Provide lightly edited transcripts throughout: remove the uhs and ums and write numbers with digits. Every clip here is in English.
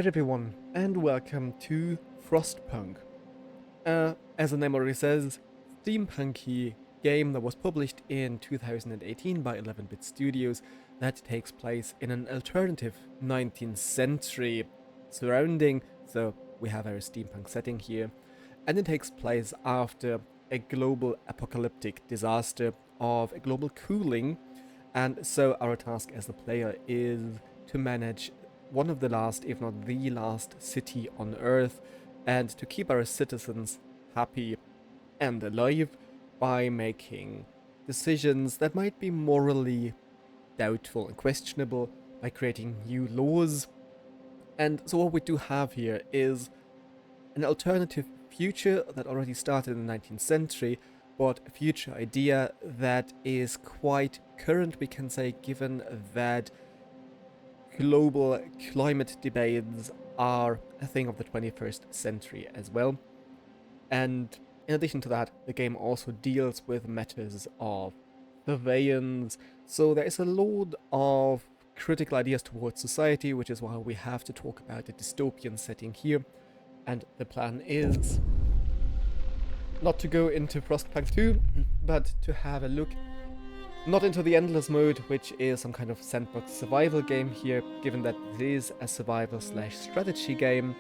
Alright everyone, and welcome to Frostpunk. As the name already says, steampunky game that was published in 2018 by 11-bit studios that takes place in an alternative 19th century surrounding, so we have our steampunk setting here, and it takes place after a global apocalyptic disaster of a global cooling, and so our task as the player is to manage one of the last, if not the last, city on Earth, and to keep our citizens happy and alive by making decisions that might be morally doubtful and questionable, by creating new laws. And so what we do have here is an alternative future that already started in the 19th century, but a future idea that is quite current, we can say, given that global climate debates are a thing of the 21st century as well. And in addition to that, the game also deals with matters of surveillance, so there is a load of critical ideas towards society, which is why we have to talk about the dystopian setting here. And the plan is not to go into Frostpunk 2, but to have a look not into the endless mode, which is some kind of sandbox survival game here, given that it is a survival/strategy game,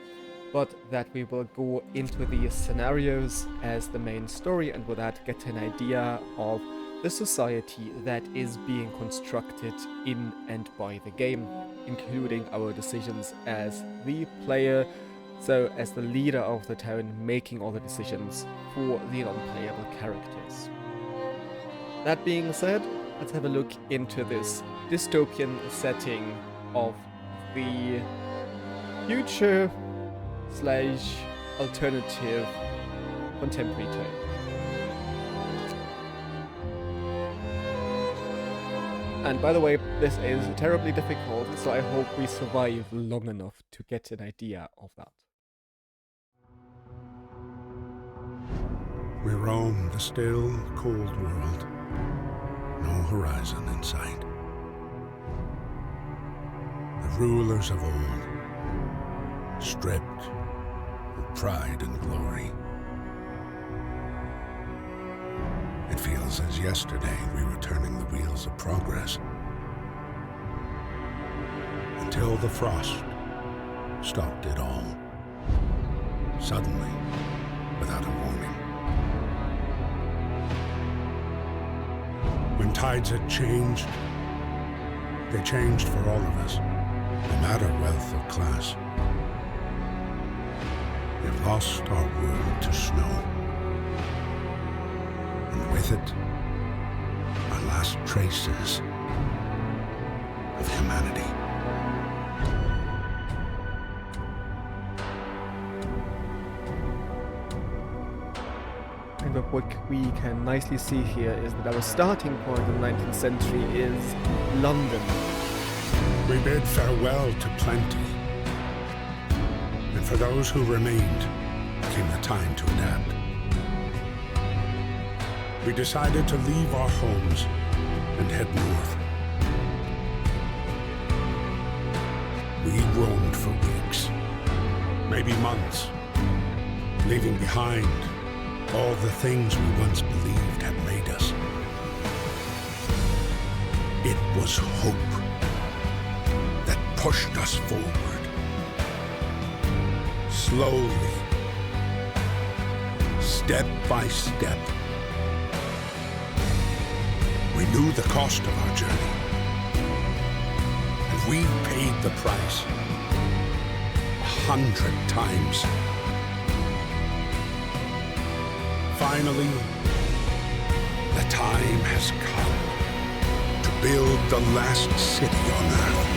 but that we will go into these scenarios as the main story, and with that get an idea of the society that is being constructed in and by the game, including our decisions as the player, so as the leader of the town, making all the decisions for the non-playable characters. That being said, let's have a look into this dystopian setting of the future/alternative contemporary time. And by the way, this is terribly difficult, so I hope we survive long enough to get an idea of that. We roam the still, cold world. No horizon in sight. The rulers of old, stripped of pride and glory. It feels as yesterday we were turning the wheels of progress, until the frost stopped it all, suddenly, without a warning. When tides had changed, they changed for all of us, no matter wealth or class. We've lost our world to snow, and with it, our last traces of humanity. And what we can nicely see here is that our starting point in the 19th century is London. We bid farewell to plenty, and for those who remained came the time to adapt. We decided to leave our homes and head north. We roamed for weeks, maybe months, leaving behind all the things we once believed had made us. It was hope that pushed us forward. Slowly, step by step. We knew the cost of our journey, and we paid the price 100 times. Finally, the time has come to build the last city on Earth.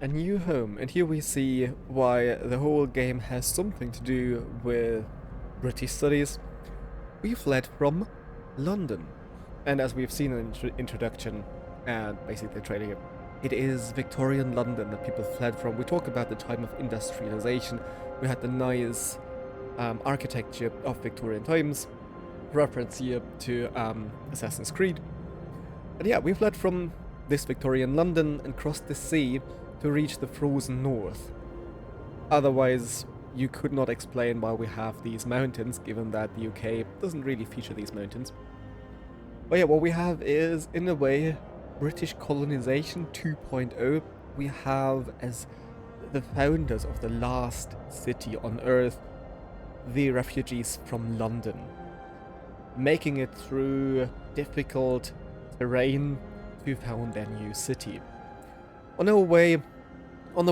A new home, and here we see why the whole game has something to do with British studies. We fled from London, and as we've seen in the introduction and basically the trailer, it is Victorian London that people fled from. We talk about the time of industrialization. We had the nice architecture of Victorian times, reference here to Assassin's Creed. And yeah, we fled from this Victorian London and crossed the sea to reach the frozen north. Otherwise, you could not explain why we have these mountains, given that the UK doesn't really feature these mountains. But yeah, what we have is, in a way, British colonization 2.0. We have, as the founders of the last city on Earth, the refugees from London, making it through difficult terrain to found their new city. On the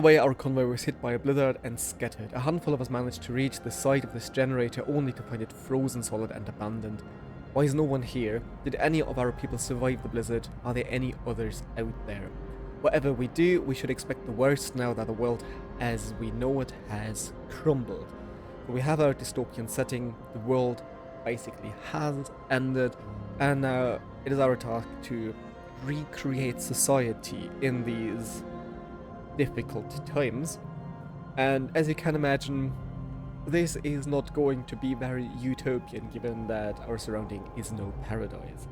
way, our convoy was hit by a blizzard and scattered. A handful of us managed to reach the site of this generator only to find it frozen solid and abandoned. Why is no one here? Did any of our people survive the blizzard? Are there any others out there? Whatever we do, we should expect the worst now that the world as we know it has crumbled. We have our dystopian setting, the world basically has ended, and now it is our task to recreate society in these difficult times. And as you can imagine, this is not going to be very utopian, given that our surrounding is no paradise.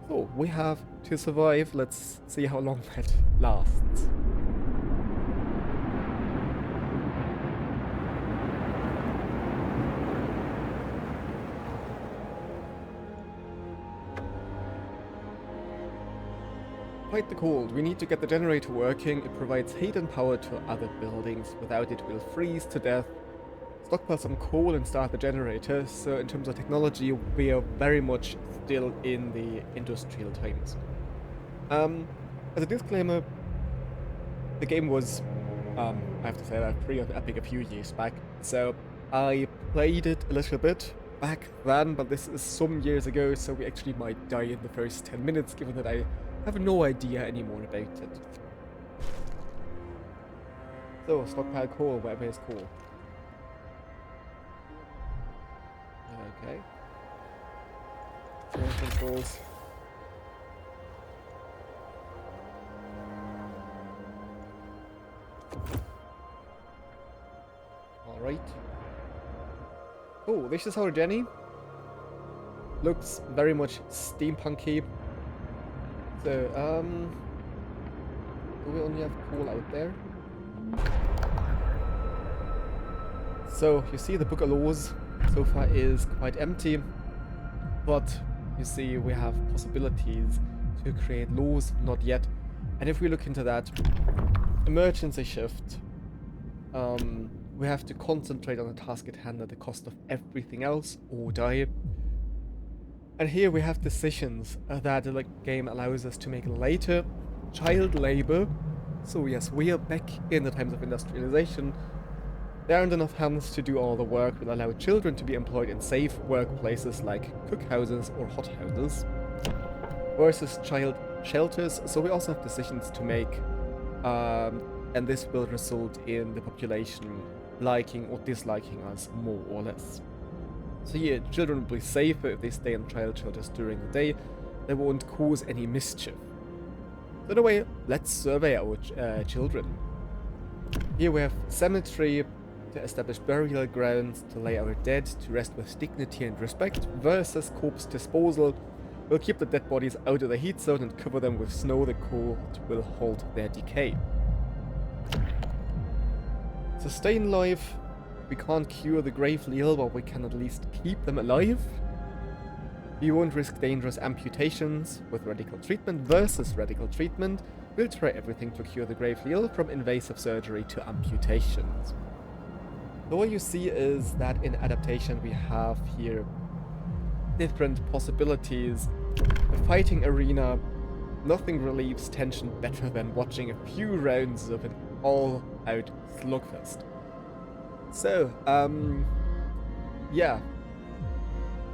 So we have to survive. Let's see how long that lasts. Fight the cold. We need to get the generator working. It provides heat and power to other buildings. Without it, we'll freeze to death. Stockpile some coal and start the generator. So in terms of technology, we are very much still in the industrial times. As a disclaimer, the game was, I have to say that, pretty epic a few years back. So I played it a little bit back then, but this is some years ago, so we actually might die in the first 10 minutes, given that I have no idea anymore about it. So, stockpile coal, wherever is coal. Okay. Turn controls. Alright. Oh, this is our Jenny. Looks very much steampunky. So, do we only have coal out there? So, you see the book of laws so far is quite empty, but you see we have possibilities to create laws, not yet. And if we look into that, emergency shift, we have to concentrate on the task at hand at the cost of everything else or die. And here we have decisions that the game allows us to make later. Child labor. So yes, we are back in the times of industrialization. There aren't enough hands to do all the work. We'll allow children to be employed in safe workplaces like cookhouses or hothouses. Versus child shelters. So we also have decisions to make. And this will result in the population liking or disliking us more or less. So yeah, children will be safer if they stay in child shelters during the day. They won't cause any mischief. So anyway, let's survey our children. Here we have cemetery to establish burial grounds, to lay our dead to rest with dignity and respect, versus corpse disposal. We'll keep the dead bodies out of the heat zone and cover them with snow. The cold will halt their decay. Sustain life. We can't cure the gravely ill, but we can at least keep them alive. We won't risk dangerous amputations with radical treatment versus radical treatment. We'll try everything to cure the gravely ill, from invasive surgery to amputations. So what you see is that in adaptation we have here different possibilities. The fighting arena, nothing relieves tension better than watching a few rounds of an all-out slugfest. So, yeah.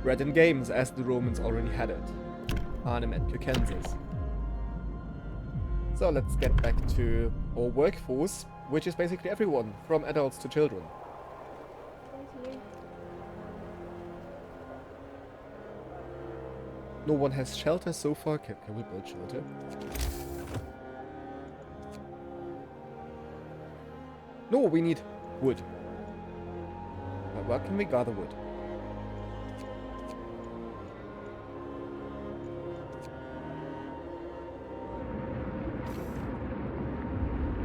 Red Games, as the Romans already had it. Arnhem to Kansas. So let's get back to our workforce, which is basically everyone, from adults to children. No one has shelter so far. Can we build shelter? No, we need wood. Where can we gather wood?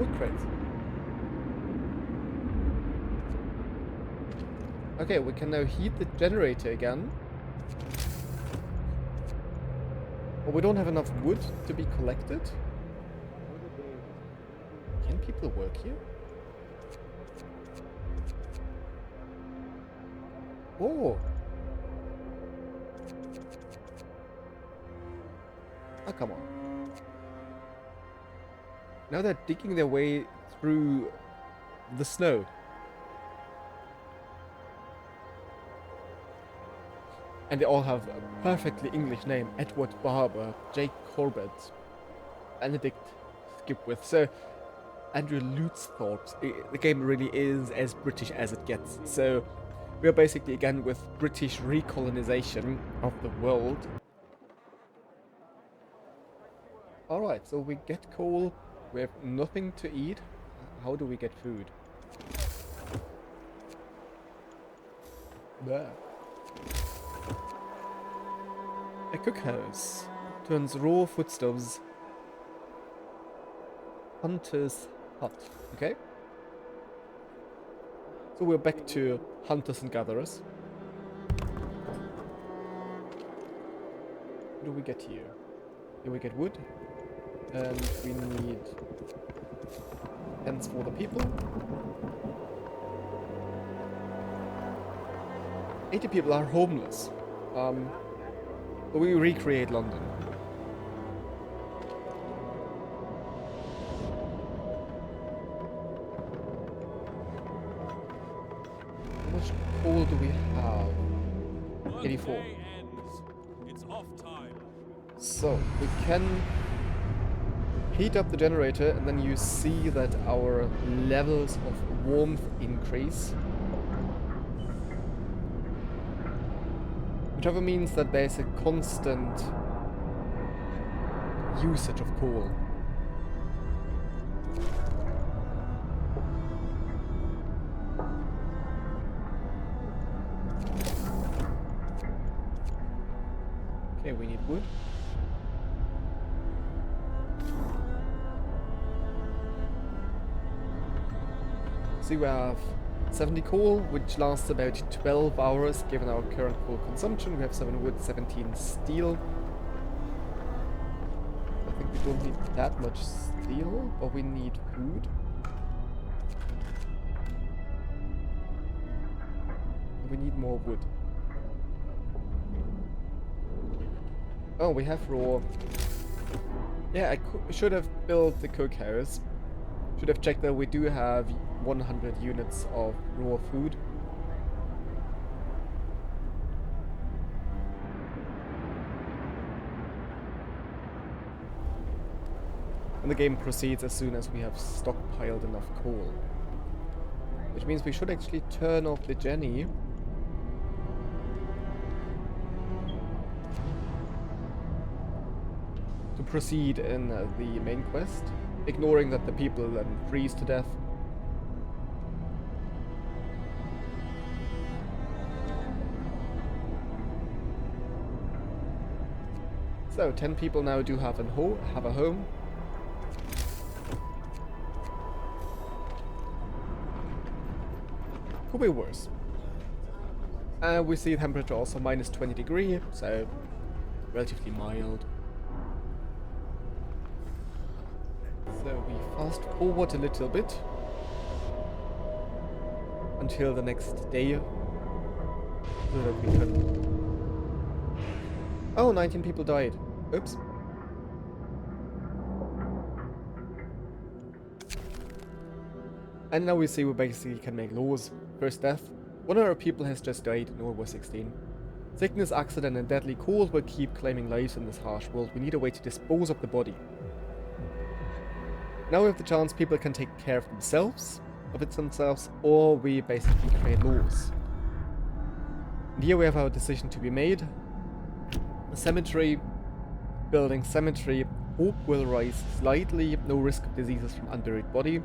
Wood crates. Okay, we can now heat the generator again. But we don't have enough wood to be collected. Can people work here? Oh! Oh, come on. Now they're digging their way through the snow. And they all have a perfectly English name. Edward Barber, Jake Corbett, Benedict Skipwith. So, Andrew Lutzthorpe. The game really is as British as it gets. So, we are basically again with British recolonization of the world. Alright, so we get coal. We have nothing to eat. How do we get food? There. A cookhouse turns raw foodstuffs. Hunter's hut. Okay. So we're back to hunters and gatherers. What do we get here? Here we get wood. And we need tents for the people. 80 people are homeless. We recreate London. How much coal do we have? 84. It's off time. So we can heat up the generator, and then you see that our levels of warmth increase. Whichever means that there's a constant usage of coal. Okay, we need wood. See, we have 70 coal, which lasts about 12 hours given our current coal consumption. We have 7 wood, 17 steel. I think we don't need that much steel, but we need food. We need more wood. Oh, we have raw. Yeah, I should have built the cookhouse. Should have checked that we do have 100 units of raw food. And the game proceeds as soon as we have stockpiled enough coal. Which means we should actually turn off the Jenny. To proceed in the main quest. Ignoring that the people then freeze to death. So 10 people now do have a home. Could be worse. We see temperature also minus 20 degrees, so relatively mild. So we fast forward a little bit until the next day, so that we can... Oh, 19 people died. Oops. And now we see we basically can make laws. First death. One of our people has just died, Noah was 16. Sickness, accident and deadly cold will keep claiming lives in this harsh world. We need a way to dispose of the body. Now we have the chance people can take care of themselves, or we basically create laws. And here we have our decision to be made. A cemetery, building cemetery, hope will rise slightly, no risk of diseases from unburied body.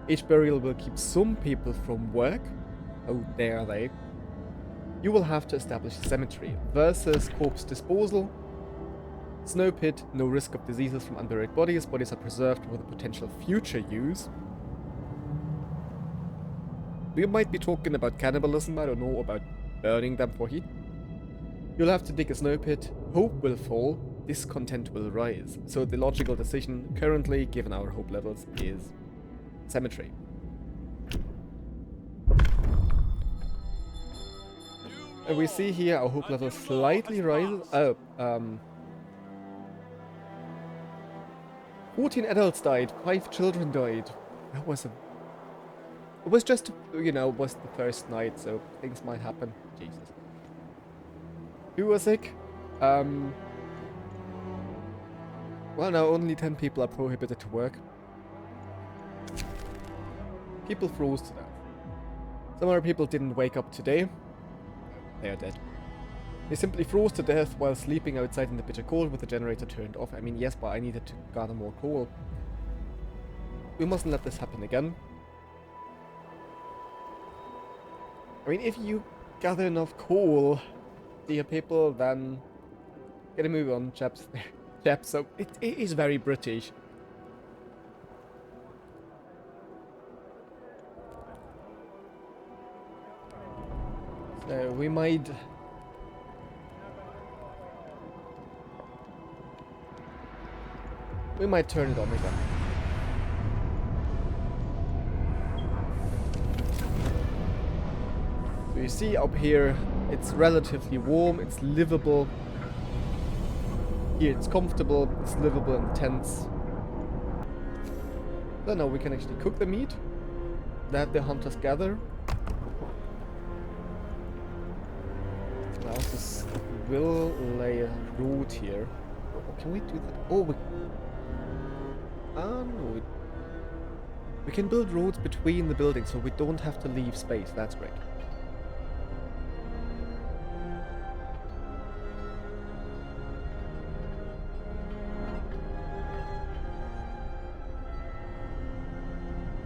Each burial will keep some people from work. Oh, dare they. You will have to establish a cemetery versus corpse disposal. Snow pit, no risk of diseases from unburied bodies. Bodies are preserved for the potential future use. We might be talking about cannibalism, I don't know, about burning them for heat. You'll have to dig a snow pit. Hope will fall, discontent will rise. So the logical decision currently, given our hope levels, is cemetery. And we see here our hope level slightly rises. 14 adults died, 5 children died. That was a... It was just, you know, it was the first night, so things might happen. Jesus. Who was sick? Well, now only 10 people are prohibited to work. People froze to death. Some other people didn't wake up today. They are dead. They simply froze to death while sleeping outside in the bitter cold with the generator turned off. I mean, yes, but I needed to gather more coal. We mustn't let this happen again. I mean, if you gather enough coal, dear people, then get a move on, chaps. Chaps, so it is very British. So we might... We might turn it on again. So you see up here, it's relatively warm, it's livable. Here it's comfortable, it's livable in tents. So now we can actually cook the meat that the hunters gather. Now this will lay a road here. Can we do that? Oh, no. We can build roads between the buildings so we don't have to leave space. That's great.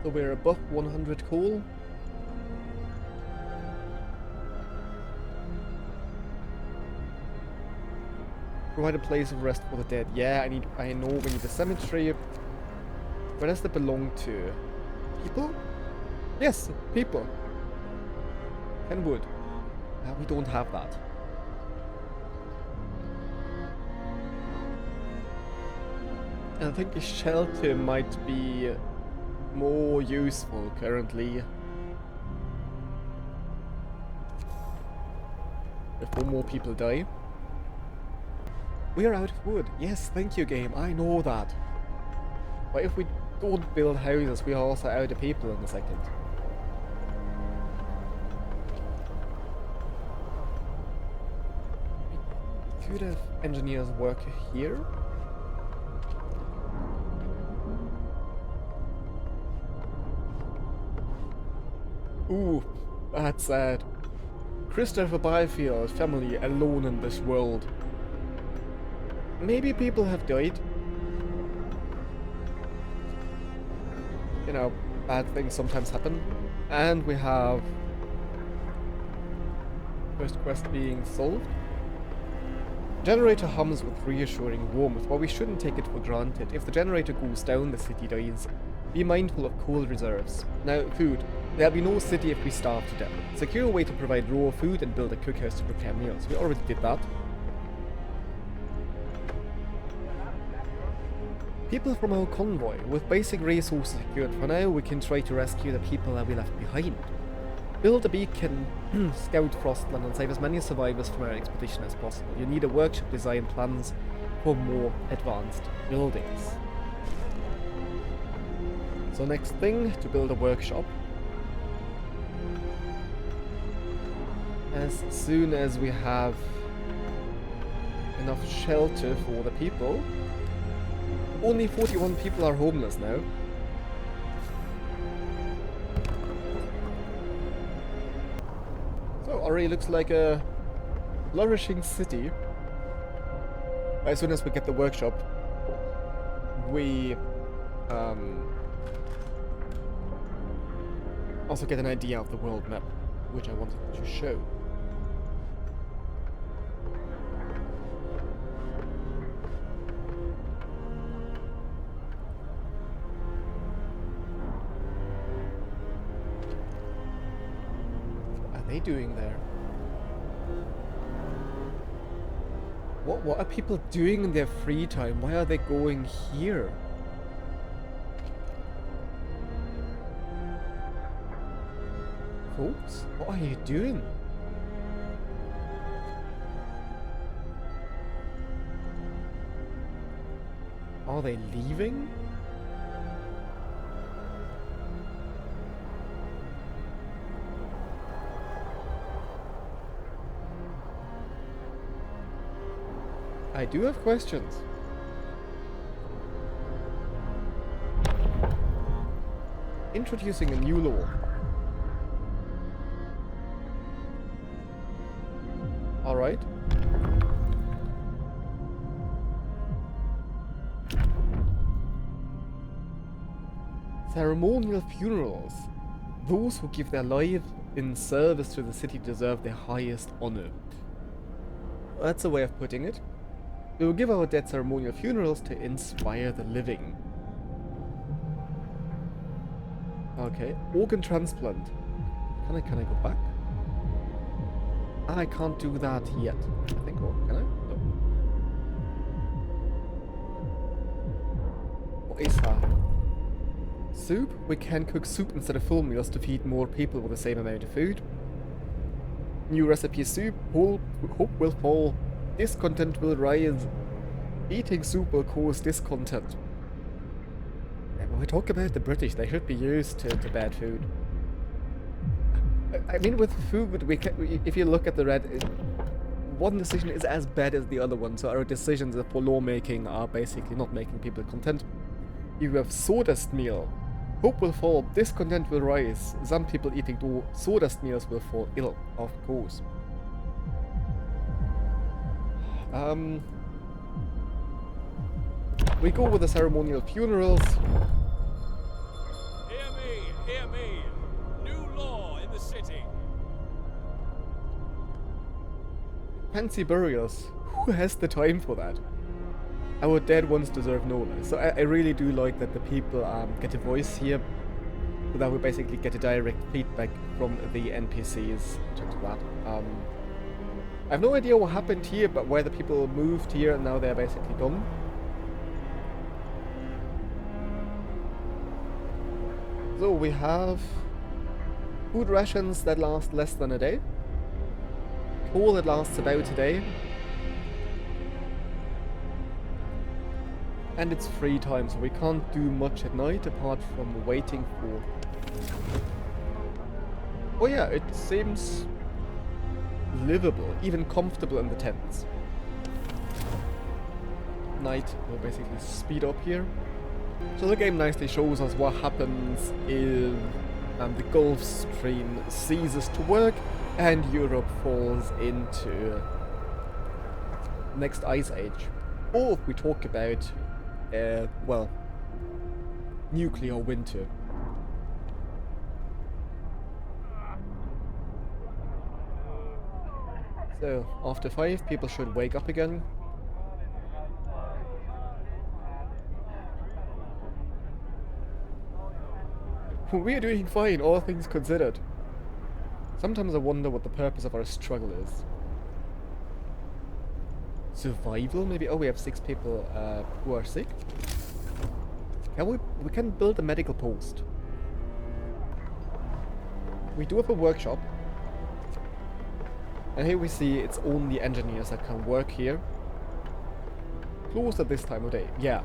So we're above 100 coal. Provide a place of rest for the dead. Yeah, I know we need a cemetery. Where does that belong to? People? Yes, people. 10 wood. We don't have that. And I think a shelter might be more useful currently. Before more people die. We are out of wood. Yes, thank you, game. I know that. But if we don't build houses, we are also out of people in a second. We could have engineers work here. Ooh, that's sad. Christopher Byfield, family alone in this world. Maybe people have died. You know, bad things sometimes happen. And we have first quest being solved. Generator hums with reassuring warmth, but we shouldn't take it for granted. If the generator goes down, the city dies. Be mindful of coal reserves. Now, food. There'll be no city if we starve to death. Secure a way to provide raw food and build a cookhouse to prepare meals. We already did that. People from our convoy. With basic resources secured for now, we can try to rescue the people that we left behind. Build a beacon, scout Frostland, and save as many survivors from our expedition as possible. You need a workshop design plans for more advanced buildings. So next thing, to build a workshop. As soon as we have enough shelter for the people. Only 41 people are homeless now. So already looks like a flourishing city. As soon as we get the workshop, we also get an idea of the world map, which I wanted to show. they doing there? What are people doing in their free time? Why are they going here? Folks, what are you doing? Are they leaving? I do have questions. Introducing a new law. Alright. Ceremonial funerals. Those who give their life in service to the city deserve the highest honor. That's a way of putting it. We will give our dead ceremonial funerals to inspire the living. Okay, organ transplant. Can I go back? I can't do that yet. I think, or can I? No. What is that? Soup? We can cook soup instead of full meals to feed more people with the same amount of food. New recipe soup. Hope will fall. Discontent will rise. Eating soup will cause discontent. Yeah, when we talk about the British, they should be used to bad food. I mean, with food, if you look at the red, one decision is as bad as the other one. So our decisions for lawmaking are basically not making people content. You have sawdust meal. Hope will fall. Discontent will rise. Some people eating sawdust meals will fall ill, of course. We go with the ceremonial funerals. Hear me, hear me. New law in the city. Fancy burials. Who has the time for that? Our dead ones deserve no less. So I really do like that the people get a voice here. So that we basically get a direct feedback from the NPCs to that. I have no idea what happened here, but where the people moved here and now they're basically done. So we have food rations that last less than a day. Coal that lasts about a day. And it's free time, so we can't do much at night apart from waiting for... Oh yeah, it seems livable, even comfortable in the tents. Night will basically speed up here. So the game nicely shows us what happens if the Gulf Stream ceases to work and Europe falls into next ice age. Or if we talk about, well, nuclear winter. So, after 5, people should wake up again. We are doing fine, all things considered. Sometimes I wonder what the purpose of our struggle is. Survival, maybe? Oh, we have 6 people who are sick. We can build a medical post. We do have a workshop. And here we see it's only engineers that can work here. Closed at this time of day, yeah.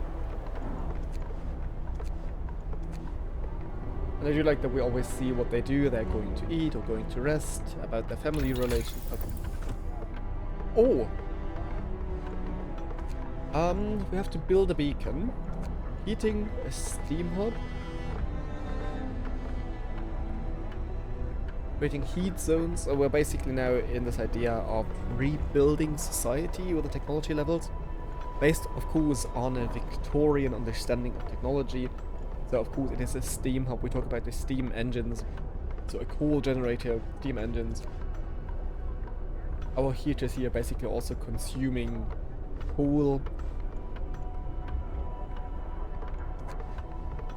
And I do like that we always see what they do. They're going to eat or going to rest, about their family relation. Okay. Oh! We have to build a beacon. Heating a steam hub. Creating heat zones. So we're basically now in this idea of rebuilding society with the technology levels. Based, of course, on a Victorian understanding of technology. So, of course, it is a steam hub. We talk about the steam engines. So, a coal generator, steam engines. Our heaters here basically also consuming coal.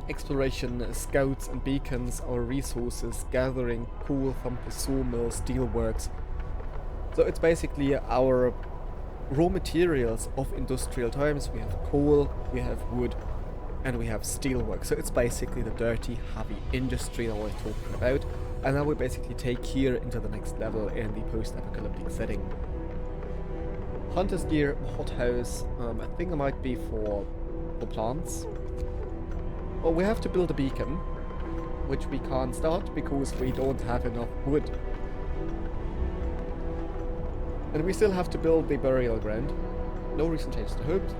exploration, scouts and beacons, our resources, gathering coal from the sawmills, steelworks. So it's basically our raw materials of industrial times. We have coal, we have wood, and we have steelwork. So it's basically the dirty, heavy industry that we're talking about. And now we basically take here into the next level in the post-apocalyptic setting. Hunter's gear, hothouse, I think it might be for plants. Well, we have to build a beacon, which we can't start because we don't have enough wood. And we still have to build the burial ground. No recent changes to hopes.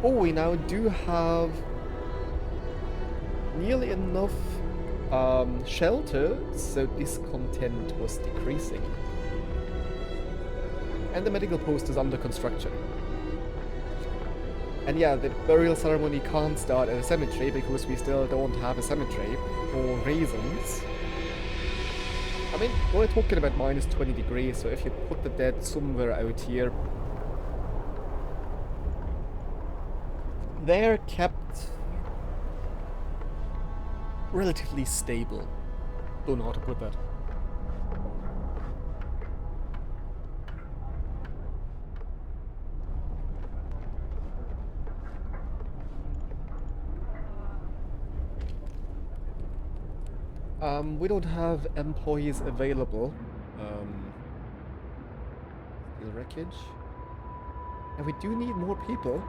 Oh, we now do have nearly enough shelter, so discontent was decreasing. And the medical post is under construction. And yeah, the burial ceremony can't start at a cemetery because we still don't have a cemetery for reasons. I mean, we're talking about minus 20 degrees, so if you put the dead somewhere out here, they're kept relatively stable. Don't know how to put that. We don't have employees available. The wreckage. And we do need more people.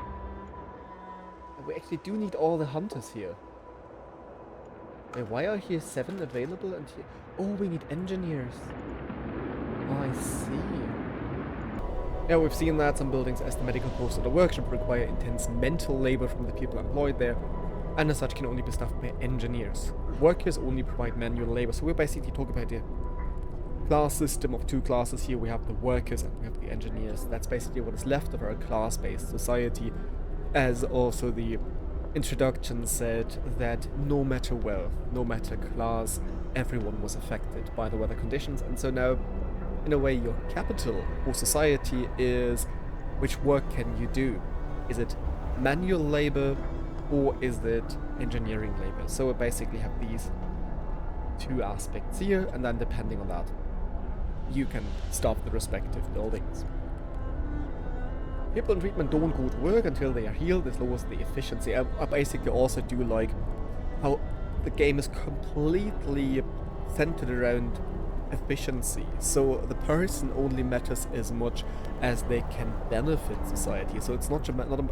And we actually do need all the hunters here. Wait, why are here 7 available and here... Oh, we need engineers. Oh, I see. Yeah, we've seen that some buildings as the medical post or the workshop require intense mental labor from the people employed there, and as such can only be staffed by engineers. Workers only provide manual labor, so we're basically talking about the class system of 2 classes here. We have the workers and we have the engineers. That's basically what is left of our class-based society, as also the introduction said that no matter wealth, no matter class, everyone was affected by the weather conditions. And so now, in a way, your capital or society is which work can you do? Is it manual labor or is it engineering labor? So we basically have these 2 aspects here, and then depending on that, you can staff the respective buildings. People in treatment don't go to work until they are healed. This lowers the efficiency. I basically also do like how the game is completely centered around efficiency. So the person only matters as much as they can benefit society. So it's not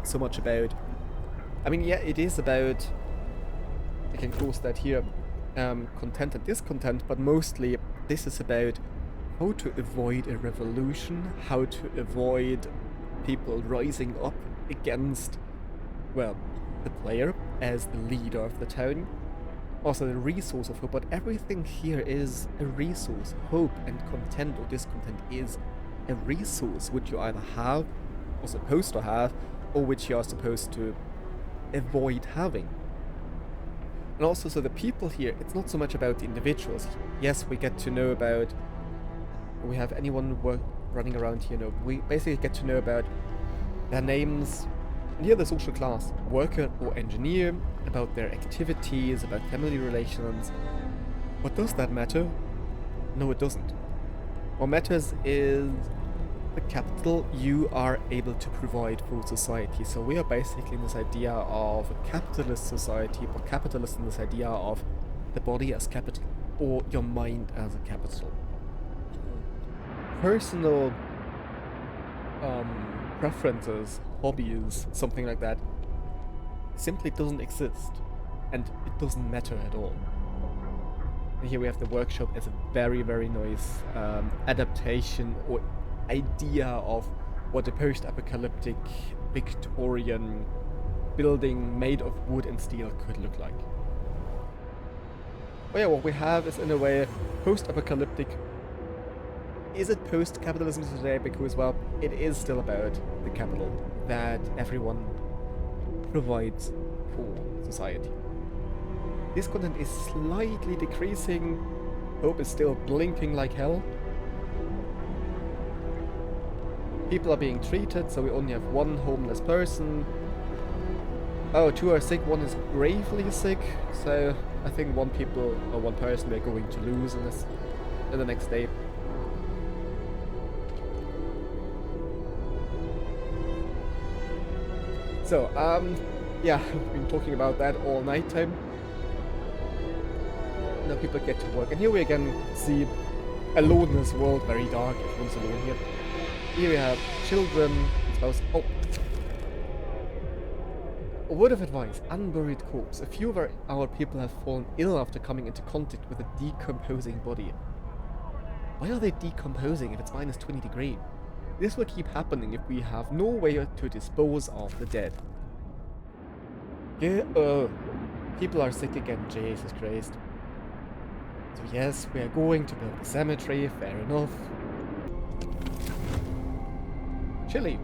so much about... I mean, yeah, it is about... I can close that here. Content and discontent, but mostly this is about how to avoid a revolution, how to avoid people rising up against, well, the player as the leader of the town. Also the resource of hope, but everything here is a resource. Hope and content or discontent is a resource which you either have or supposed to have, or which you are supposed to avoid having. And also, so the people here, it's not so much about the individuals. Yes, we get to know about, we have anyone running around here, no, we basically get to know about their names, and here the social class, worker or engineer, about their activities, about family relations. But does that matter? No, it doesn't. What matters is the capital you are able to provide for society. So we are basically in this idea of a capitalist society, but capitalist in this idea of the body as capital, or your mind as a capital. Personal preferences, hobbies, something like that, simply doesn't exist, and it doesn't matter at all. And here we have the workshop as a very, very nice adaptation or idea of what a post-apocalyptic Victorian building made of wood and steel could look like. But yeah, what we have is in a way post-apocalyptic. Is it post-capitalism today? Because, well, it is still about the capital that everyone provides for society. Discontent is slightly decreasing. Hope is still blinking like hell. People are being treated, so we only have one homeless person. Oh, 2 are sick, 1 is gravely sick, so I think one person we're going to lose in the next day. So, yeah, we've been talking about that all night time. Now people get to work, and here we again see alone in this world, very dark, everyone's alone here. Here we have children, spouse. Oh! A word of advice, unburied corpse. A few of our people have fallen ill after coming into contact with a decomposing body. Why are they decomposing if it's minus 20 degrees? This will keep happening if we have no way to dispose of the dead. Yeah, people are sick again, Jesus Christ. So yes, we are going to build a cemetery, fair enough. Chilly.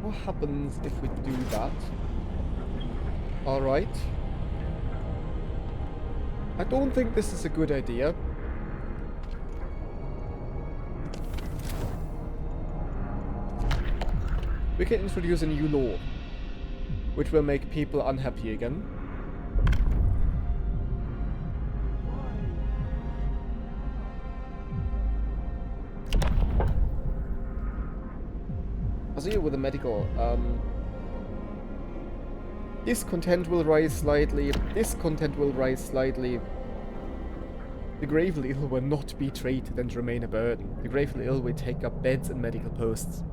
What happens if we do that? Alright. I don't think this is a good idea. We can introduce a new law, which will make people unhappy again. I'll see you with the medical. Discontent will rise slightly. Discontent will rise slightly. The gravely ill will not be treated and remain a burden. The gravely ill will take up beds and medical posts.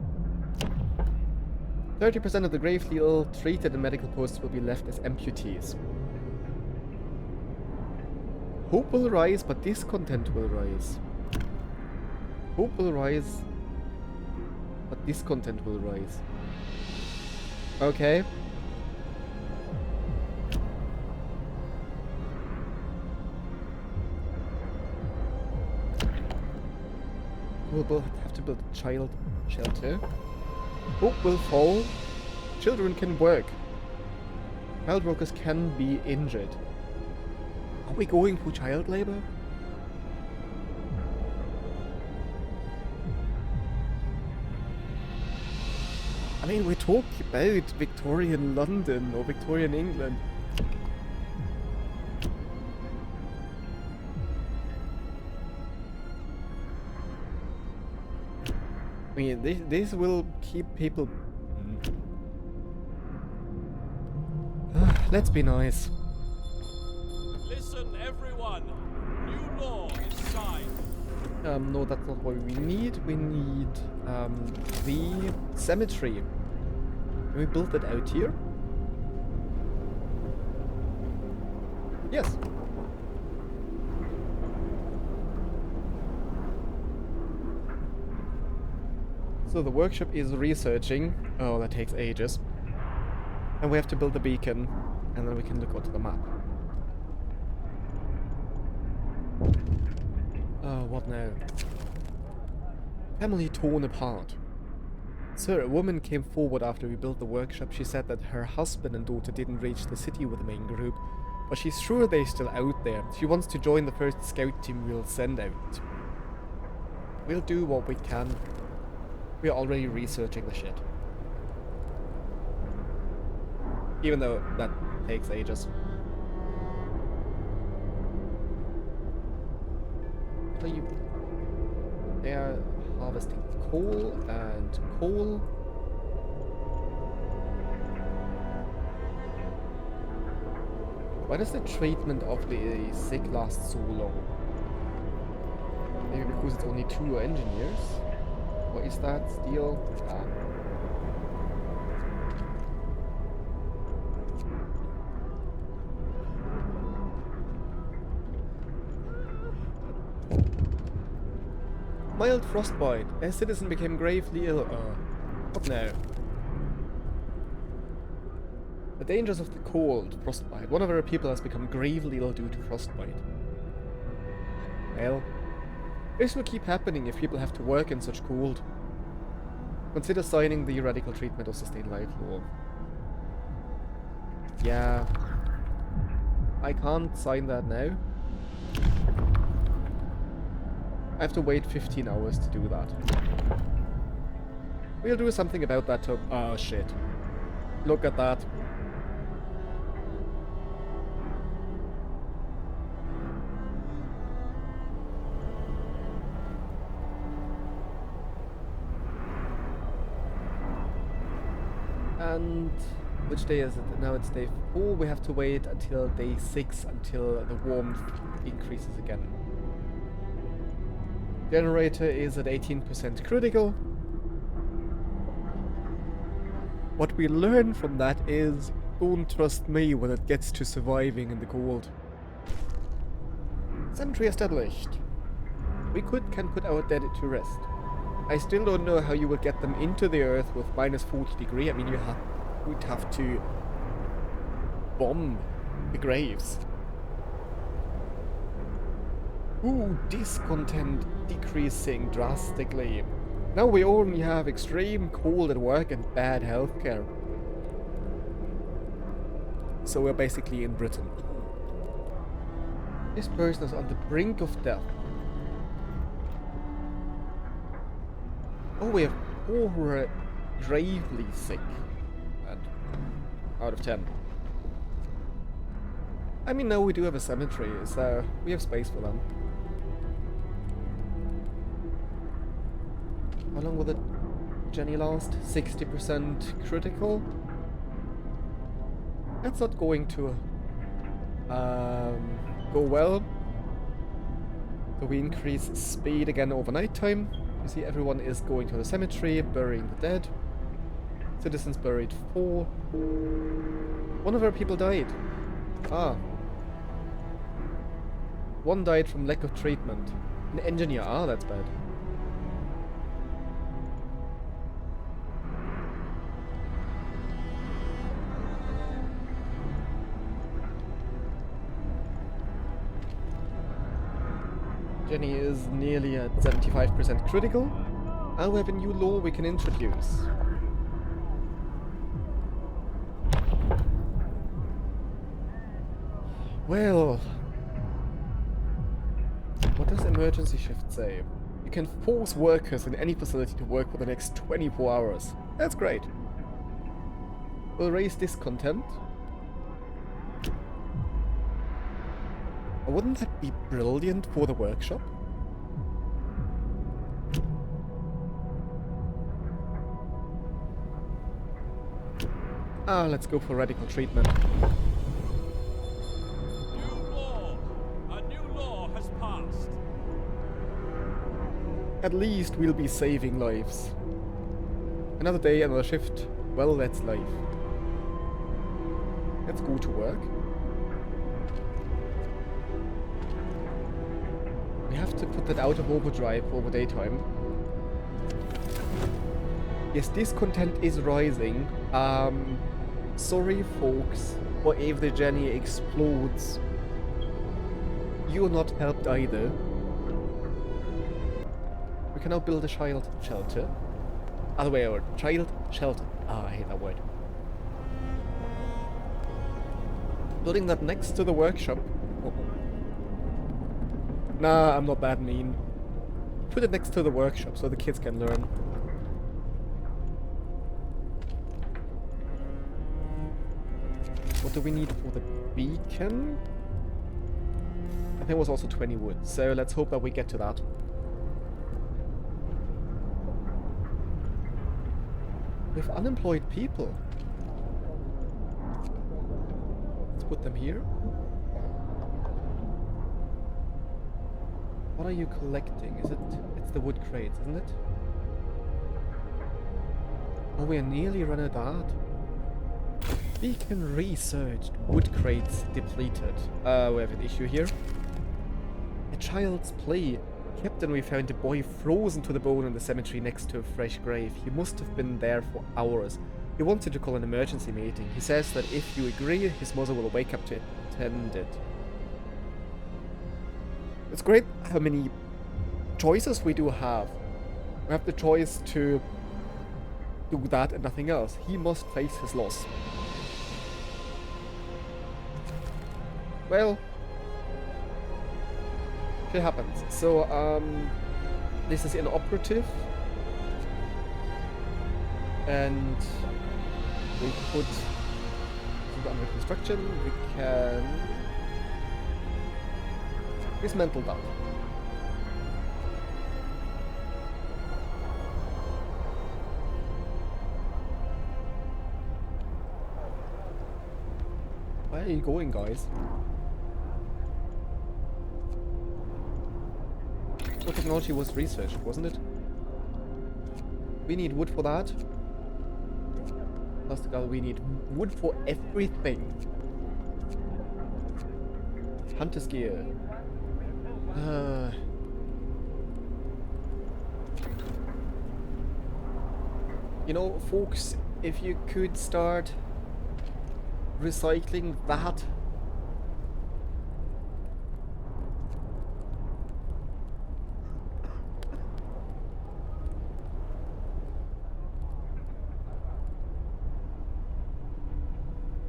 30% of the gravely ill treated in medical posts will be left as amputees. Hope will rise, but discontent will rise. Hope will rise, but discontent will rise. Okay. We'll have to build a child shelter. Hope will fall. Children can work. Child workers can be injured. Are we going for child labor? I mean, we talk about Victorian London or Victorian England. I mean, this will keep people... Let's be nice. Listen, everyone. New law is signed. No, that's not what we need. We need the cemetery. Can we build it out here? Yes. So the workshop is researching. Oh, that takes ages. And we have to build a beacon, and then we can look onto the map. What now? Family torn apart. Sir, a woman came forward after we built the workshop. She said that her husband and daughter didn't reach the city with the main group, but she's sure they're still out there. She wants to join the first scout team we'll send out. We'll do what we can. We're already researching the shit. Even though that takes ages. What are you... They are harvesting coal and coal. Why does the treatment of the sick last so long? Maybe because it's only 2 engineers? What is that? Steel? Mild frostbite. A citizen became gravely ill. What now? The dangers of the cold. Frostbite. One of our people has become gravely ill due to frostbite. Well, this will keep happening if people have to work in such cold. Consider signing the radical treatment of sustained life law. Yeah. I can't sign that now. I have to wait 15 hours to do that. We'll do something about that too. Oh shit. Look at that. And which day is it? Now it's day 4. We have to wait until day 6 until the warmth increases again. Generator is at 18% critical. What we learn from that is, don't trust me when it gets to surviving in the cold. Cemetery established. We can put our dead to rest. I still don't know how you will get them into the earth with minus 40 degree. I mean, would have to bomb the graves. Ooh, discontent decreasing drastically. Now we only have extreme cold at work and bad healthcare. So we're basically in Britain. This person is on the brink of death. Oh, we have 4 who are gravely sick. And out of 10. I mean, now we do have a cemetery, so we have space for them. How long will the Jenny last? 60% critical? That's not going to go well. So we increase speed again over night time. You see everyone is going to the cemetery, burying the dead. Citizens buried 4. One of our people died. Ah. 1 died from lack of treatment. An engineer. Ah, that's bad. Jenny is nearly at 75% critical. And we have a new law we can introduce. Well, what does emergency shift say? You can force workers in any facility to work for the next 24 hours. That's great. We'll raise discontent. Wouldn't that be brilliant for the workshop? Ah, let's go for radical treatment. A new law has passed. At least we'll be saving lives. Another day, another shift. Well, that's life. Let's go to work. We have to put that out of overdrive over daytime. Yes, discontent is rising. Sorry folks, for if the Jenny explodes. You're not helped either. We can now build a child shelter. Other way over. Child shelter. Ah, I hate that word. Building that next to the workshop. Oh. Nah, I'm not that mean. Put it next to the workshop so the kids can learn. What do we need for the beacon? I think it was also 20 wood, so let's hope that we get to that. We have unemployed people. Let's put them here. What are you collecting? Is it? It's the wood crates, isn't it? Oh, we are nearly run out of that. Beacon researched. Wood crates depleted. We have an issue here. A child's play. Captain, we found a boy frozen to the bone in the cemetery next to a fresh grave. He must have been there for hours. He wanted to call an emergency meeting. He says that if you agree, his mother will wake up to attend it. It's great how many choices we do have. We have the choice to do that and nothing else. He must face his loss. Well, shit happens. So, This is inoperative. And we put it under construction. We can dismantle that. Where are you going, guys? What technology was researched, wasn't it? We need wood for that. Plus, we need wood for everything. Hunter's gear. You know, folks, if you could start recycling that.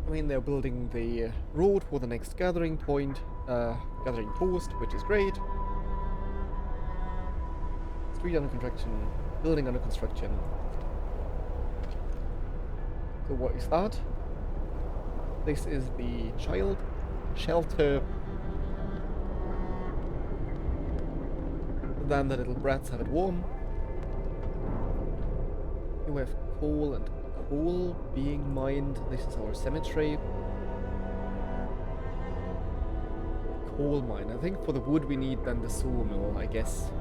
I mean, they're building the road for the next gathering point, gathering post, which is great. Street under construction, building under construction. So what is that? This is the child shelter. Then the little brats have it warm. You have coal and coal being mined. This is our cemetery. Coal mine. I think for the wood we need then the sawmill, I guess.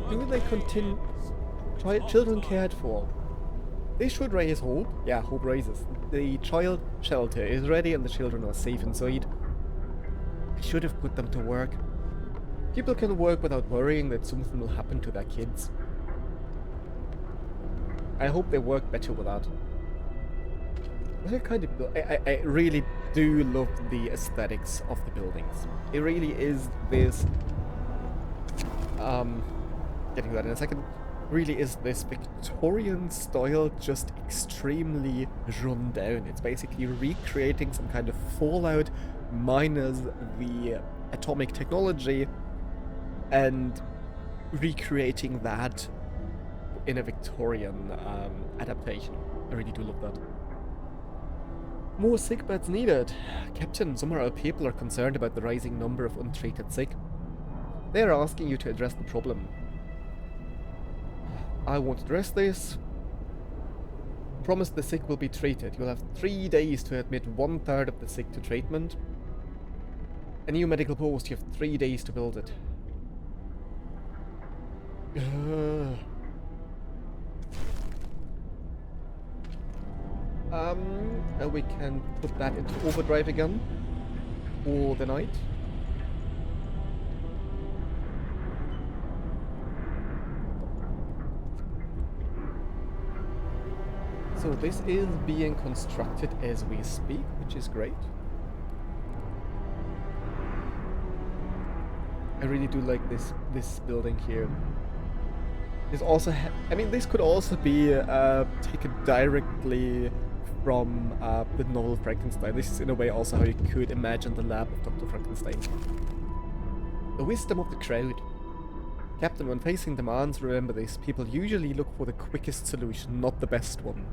Do they continue? Children cared for. They should raise hope. Yeah, hope raises. The child shelter is ready and the children are safe inside. I should have put them to work. People can work without worrying that something will happen to their kids. I hope they work better with that. I really do love the aesthetics of the buildings. It really is this... getting to that in a second. Really is this Victorian style, just extremely run down. It's basically recreating some kind of Fallout minus the atomic technology and recreating that in a Victorian adaptation. I really do love that. More sick beds needed. Captain, some of our people are concerned about the rising number of untreated sick. They are asking you to address the problem. I won't address this. Promise the sick will be treated. You'll have 3 days to admit 1/3 of the sick to treatment. A new medical post, you have 3 days to build it. And we can put that into overdrive again for the night. So this is being constructed as we speak, which is great. I really do like this building here. This also, I mean, this could also be taken directly from the novel Frankenstein. This is in a way also how you could imagine the lab of Dr. Frankenstein. The wisdom of the crowd. Captain, when facing demands, remember this. People usually look for the quickest solution, not the best one.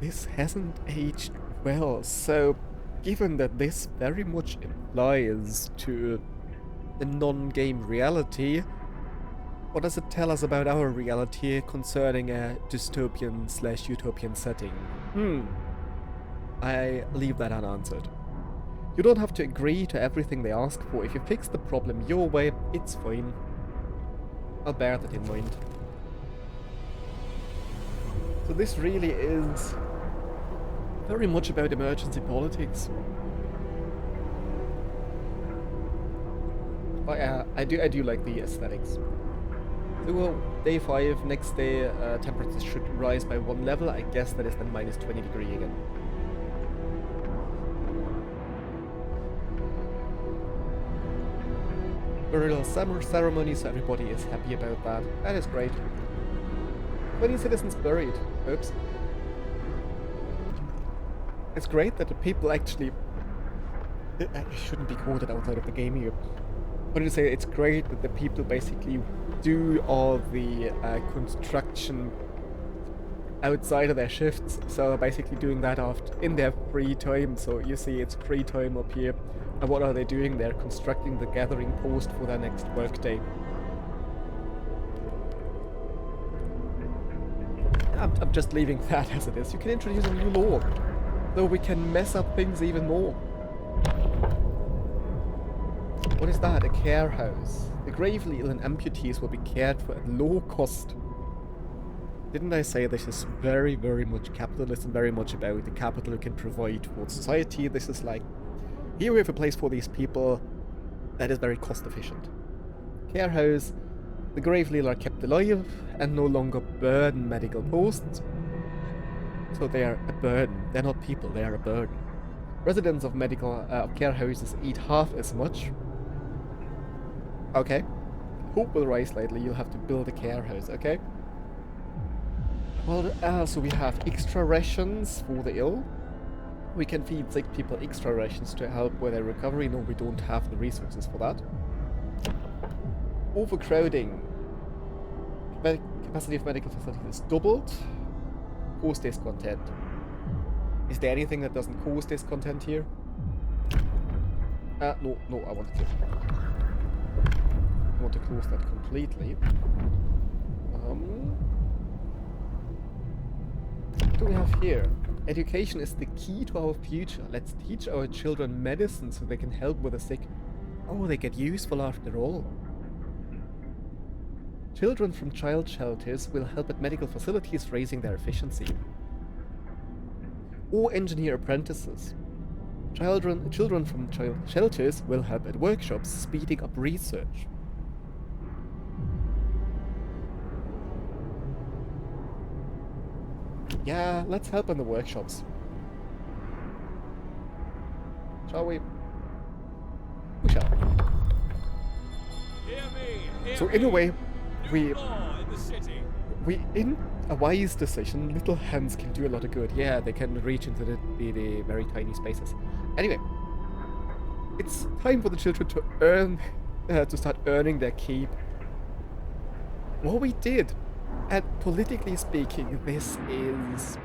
This hasn't aged well, so given that this very much implies to the non-game reality, what does it tell us about our reality concerning a dystopian/utopian setting? I leave that unanswered. You don't have to agree to everything they ask for. If you fix the problem your way, it's fine. I'll bear that in mind. So this really is very much about emergency politics. But I do like the aesthetics. So well, day 5, next day, temperatures should rise by 1 level. I guess that is then minus 20 degrees again. Burial summer ceremony, so everybody is happy about that. That is great. 20 citizens buried. Oops. it's great that the people actually... I shouldn't be quoted outside of the game here. But to say it's great that the people basically do all the construction outside of their shifts, so basically doing that in their free time. So you see it's free time up here, and what are they doing? They're constructing the gathering post for their next workday. I'm just leaving that as it is. You can introduce a new law, so we can mess up things even more. What is that? A care house. The gravely ill and amputees will be cared for at low cost. Didn't I say this is very, very much capitalist and very much about the capital you can provide towards society? This is like, here we have a place for these people that is very cost efficient. Care house. The gravely ill are kept alive and no longer burden medical posts. So they are a burden. They're not people, they are a burden. Residents of care houses eat half as much. Okay. Hope will rise slightly. You'll have to build a care house, okay? Well, so we have extra rations for the ill. We can feed sick people extra rations to help with their recovery. No, we don't have the resources for that. Overcrowding. Capacity of medical facilities is doubled. Cause discontent. Is there anything that doesn't cause discontent here? No, I want to close that completely. What do we have here? Education is the key to our future. Let's teach our children medicine so they can help with the sick. Oh, they get useful after all. Children from child shelters will help at medical facilities, raising their efficiency. Or engineer apprentices. Children from child shelters will help at workshops, speeding up research. Yeah, let's help in the workshops. Shall we? We shall. So in a way, we in a wise decision, little hands can do a lot of good. Yeah, they can reach into the very tiny spaces. Anyway, it's time for the children to earn, to start earning their keep. What we did, and politically speaking, this is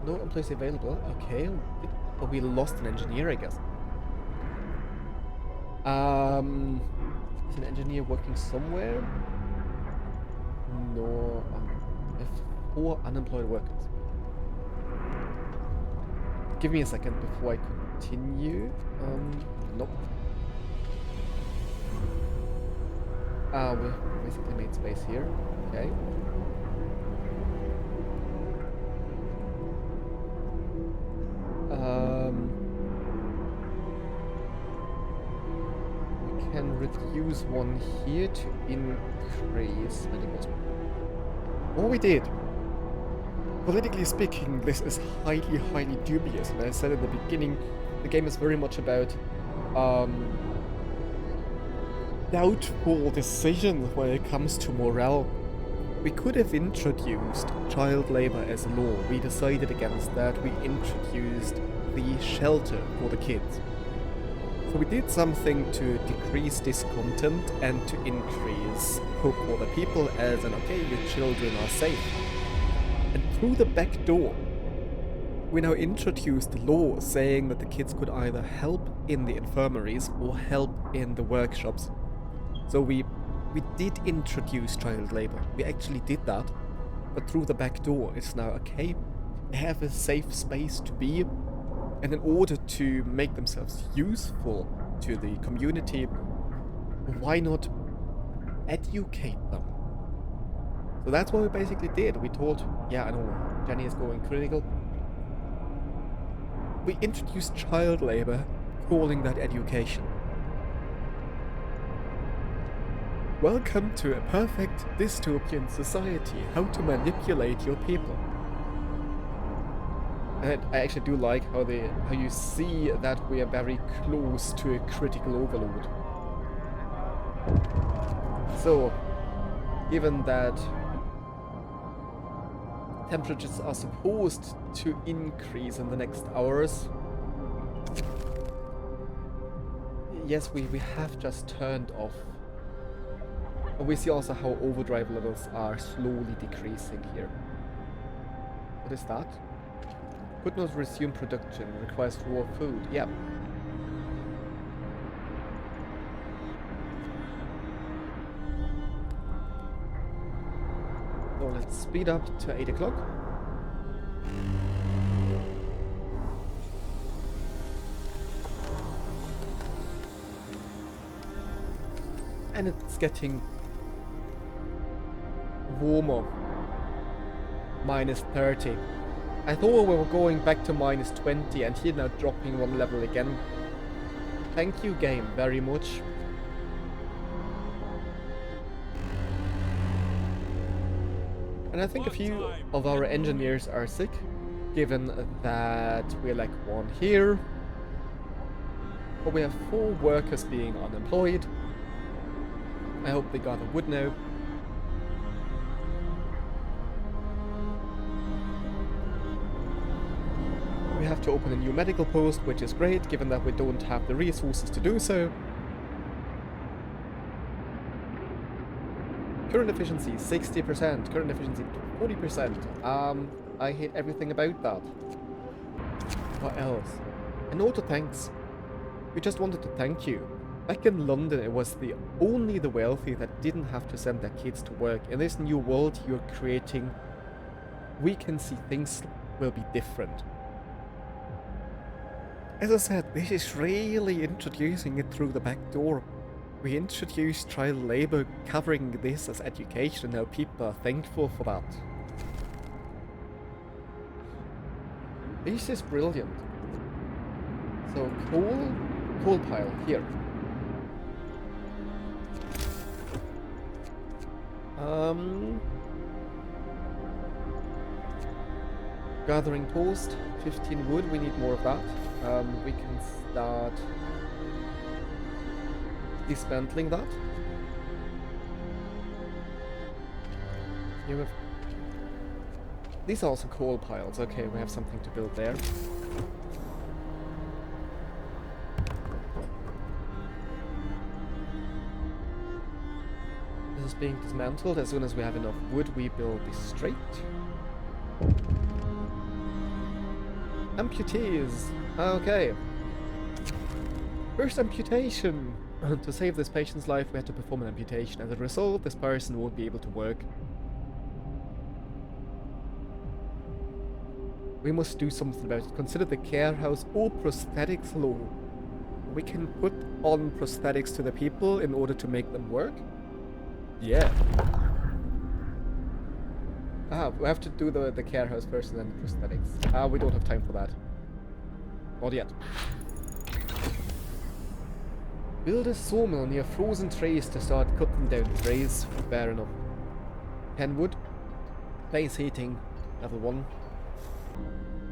no employees available. Okay, but we lost an engineer, I guess. Is an engineer working somewhere? No. I have 4 unemployed workers. Give me a second before I continue. Nope. We basically made space here. Okay. We can reduce one here to increase medical. What we did. Politically speaking, this is highly, highly dubious. And as I said at the beginning, the game is very much about doubtful decisions when it comes to morale. We could have introduced child labor as a law. We decided against that. We introduced the shelter for the kids. So we did something to decrease discontent and to increase hope for the people as an, okay, your children are safe. And through the back door, we now introduced the law saying that the kids could either help in the infirmaries or help in the workshops. So we did introduce child labor. We actually did that. But through the back door, it's now okay. They have a safe space to be. And in order to make themselves useful to the community, why not educate them? So that's what we basically did. We thought, yeah, I know, Jenny is going critical. We introduced child labor, calling that education. Welcome to a perfect dystopian society. How to manipulate your people. And I actually do like how you see that we are very close to a critical overload. So, given that temperatures are supposed to increase in the next hours. Yes, we have just turned off. And we see also how overdrive levels are slowly decreasing here. What is that? Could not resume production, requires raw food. Yeah. So let's speed up to 8 o'clock. And it's getting warmer. -30. I thought we were going back to -20 and here now dropping one level again. Thank you, game, very much. And I think a few of our engineers are sick, given that we're like 1 here. But we have 4 workers being unemployed. I hope they gather wood now. We have to open a new medical post, which is great, given that we don't have the resources to do so. Current efficiency 60%, current efficiency 40%. I hate everything about that. What else? An auto thanks. We just wanted to thank you. Back in London, it was only the wealthy that didn't have to send their kids to work. In this new world you're creating, we can see things will be different. As I said, this is really introducing it through the back door. We introduced child labor covering this as education, and now people are thankful for that. This is brilliant. So coal pile here. Gathering post, 15 wood, we need more of that. We can start dismantling that. Here we have... These are also coal piles. Okay, we have something to build there. This is being dismantled. As soon as we have enough wood, we build this straight. Amputees. Okay. First amputation. To save this patient's life, we had to perform an amputation. As a result, this person won't be able to work. We must do something about it. Consider the care house or prosthetics law. We can put on prosthetics to the people in order to make them work. Yeah. We have to do the care house first and then the prosthetics. We don't have time for that. Not yet. Build a sawmill near frozen trees to start cutting down trees. Fair enough. 10 wood. Base heating. Level 1.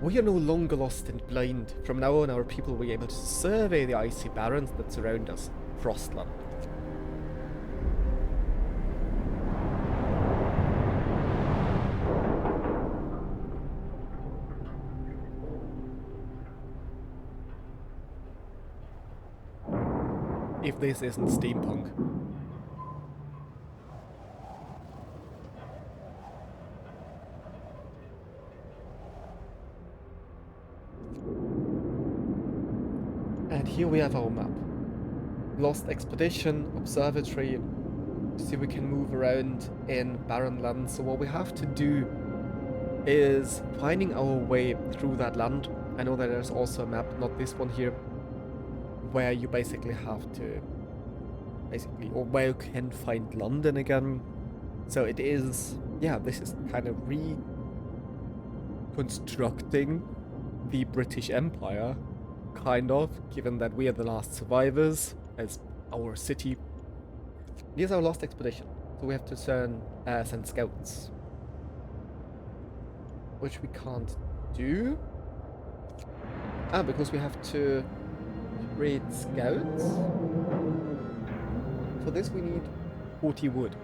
We are no longer lost and blind. From now on, our people will be able to survey the icy barrens that surround us. Frostland. If this isn't steampunk. And here we have our map. Lost Expedition, Observatory. See, we can move around in barren land. So what we have to do is finding our way through that land. I know that there's also a map, not this one here, where you basically have to or where you can find London again. So it is, yeah, this is kind of reconstructing the British Empire, kind of, given that we are the last survivors as our city. Here's our last expedition, so we have to send scouts, which we can't do. Because we have to raid scouts. For this we need 40 wood.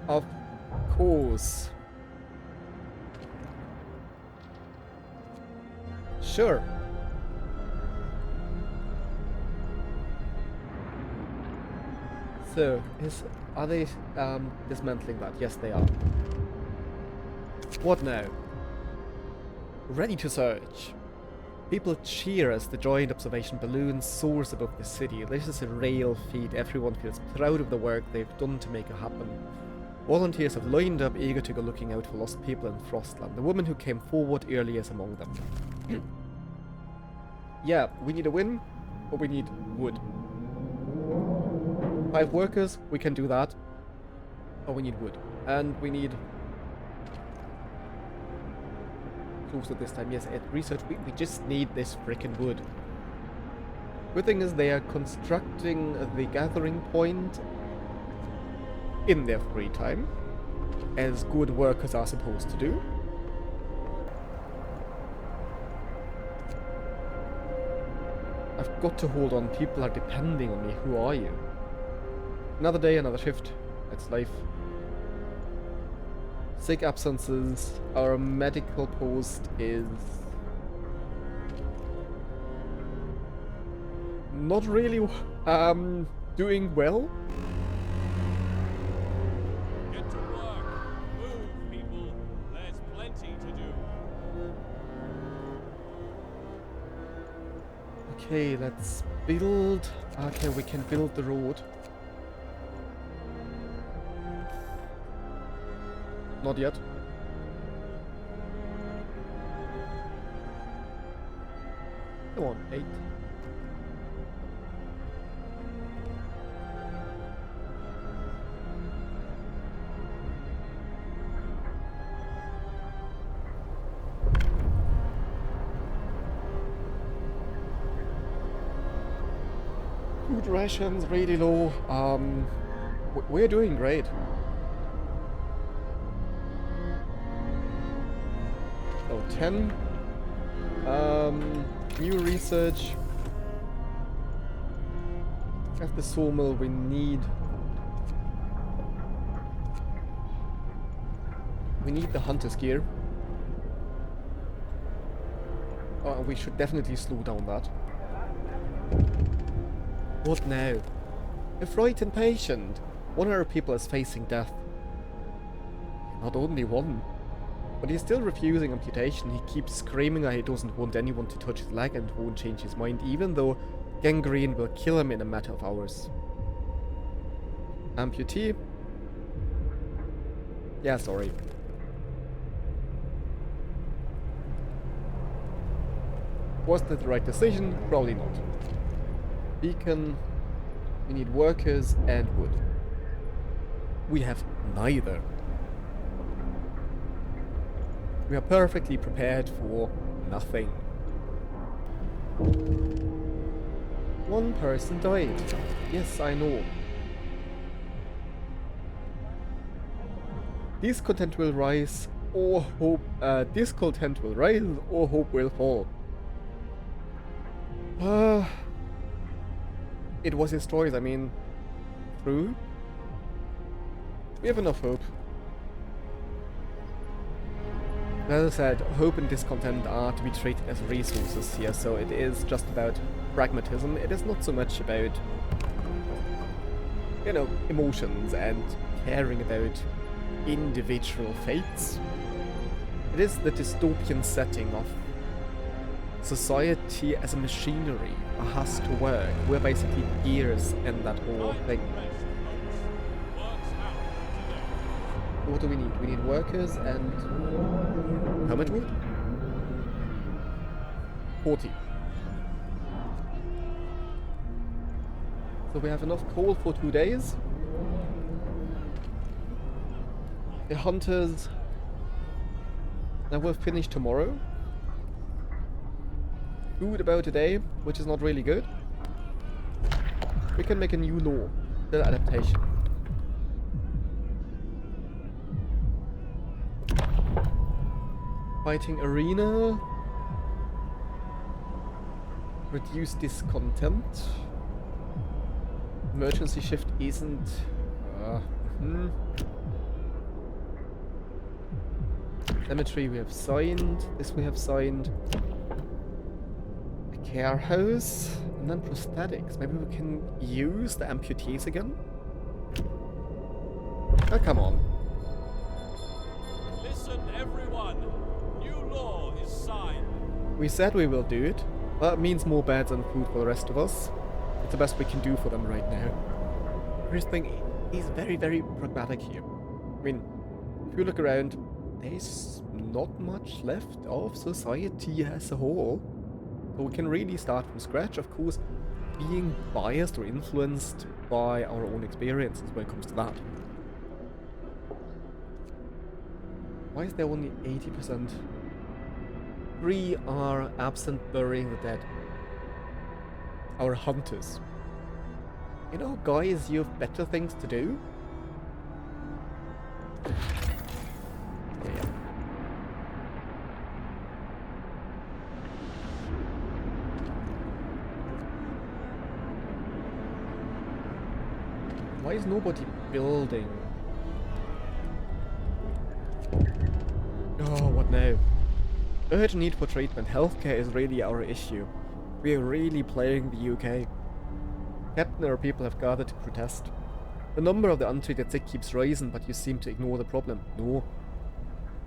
Of course. Sure. So, are they dismantling that? Yes, they are. What now? Ready to search. People cheer as the giant observation balloon soars above the city. This is a real feat. Everyone feels proud of the work they've done to make it happen. Volunteers have lined up, eager to go looking out for lost people in Frostland. The woman who came forward earlier is among them. Yeah, we need a win, but we need wood. 5 workers, we can do that. Oh, we need wood. And we need... closer this time, yes, at research, we just need this frickin' wood. Good thing is they are constructing the gathering point in their free time, as good workers are supposed to do. I've got to hold on, people are depending on me. Who are you? Another day, another shift. That's life. Sick absences. Our medical post is not really doing well. Get to work. Move, people. There's plenty to do. Okay, let's build. Okay, we can build the road. Not yet. Come on, 8. Food rations really low. We're doing great. Oh, 10. New research. At the sawmill we need the hunter's gear. Oh, we should definitely slow down that. What now? A frightened patient. One of our people is facing death. Not only one. But he's still refusing amputation. He keeps screaming that he doesn't want anyone to touch his leg and won't change his mind, even though gangrene will kill him in a matter of hours. Amputee? Yeah, sorry. Was that the right decision? Probably not. Beacon. We need workers and wood. We have neither. We are perfectly prepared for nothing. One person died. Yes, I know. Discontent will rise, or hope. Discontent will rise, or hope will fall. It was his choice. I mean, true. We have enough hope. As I said, hope and discontent are to be treated as resources here, so it is just about pragmatism. It is not so much about, you know, emotions and caring about individual fates. It is the dystopian setting of society as a machinery that has to work. We're basically gears in that whole thing. What do we need? We need workers and... how much wood? 40. So we have enough coal for 2 days. The hunters... now we'll finish tomorrow. Food about a day, which is not really good. We can make a new law. The adaptation. Fighting arena. Reduce discontent. Emergency shift isn't... Cemetery we have signed. This we have signed. care house, and then prosthetics. Maybe we can use the amputees again? Oh, come on. Listen, everyone. New law is signed. We said we will do it. Well, it means more beds and food for the rest of us. It's the best we can do for them right now. First thing, he's very, very pragmatic here. I mean, if you look around, there's not much left of society as a whole. So we can really start from scratch, of course, being biased or influenced by our own experiences when it comes to that. Why is there only 80%? 3 are absent burying the dead. Our hunters. You know, guys, you have better things to do. Yeah. Why is nobody building? Oh, what now? Urgent need for treatment. Healthcare is really our issue. We are really playing the UK. Captain, our people have gathered to protest. The number of the untreated sick keeps rising, but you seem to ignore the problem. No.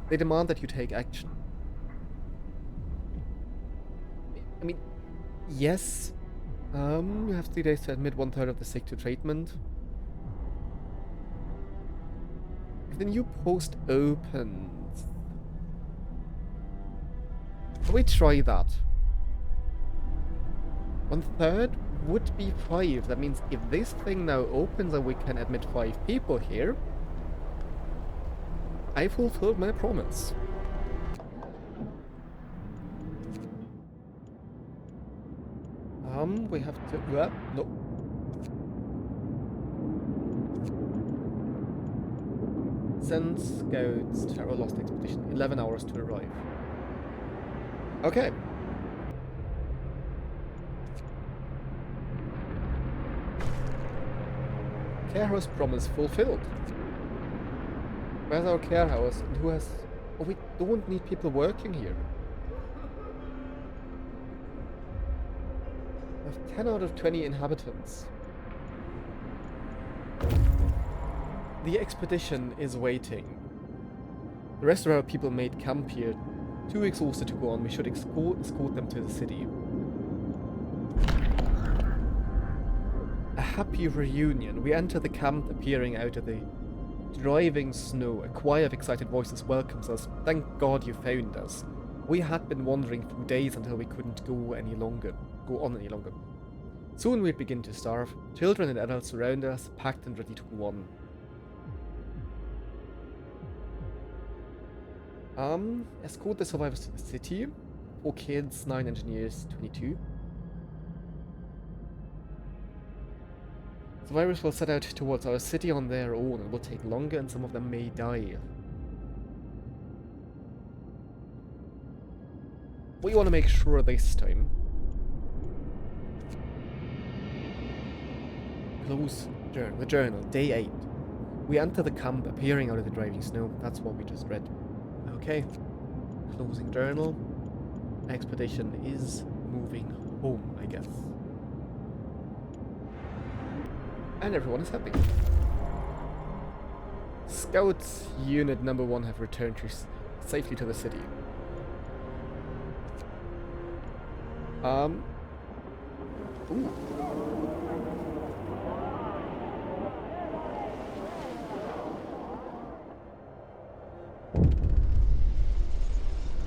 They demand that you take action. I mean, yes. You have 3 days to admit 1/3 of the sick to treatment. If the new post opens... Can we try that? 1/3 would be 5. That means if this thing now opens and we can admit 5 people here, I fulfilled my promise. We have to... no. Send scouts to our lost expedition. 11 hours to arrive. Okay. Care house promise fulfilled. Where's our care house? And who has... Oh, we don't need people working here. We have 10 out of 20 inhabitants. The expedition is waiting. The rest of our people made camp here. Too exhausted to go on. We should escort them to the city. A happy reunion. We enter the camp, appearing out of the driving snow. A choir of excited voices welcomes us. Thank God you found us. We had been wandering for days until we couldn't go on any longer. Soon we'd begin to starve. Children and adults surround us, packed and ready to go on. Escort the survivors to the city. 4 kids, 9 engineers, 22. Survivors will set out towards our city on their own. It will take longer and some of them may die. We want to make sure this time. Close journal. The journal, day 8. We enter the camp, appearing out of the driving snow. That's what we just read. Okay. Closing journal. Expedition is moving home, I guess. And everyone is happy. Scouts unit number 1 have returned safely to the city. Ooh.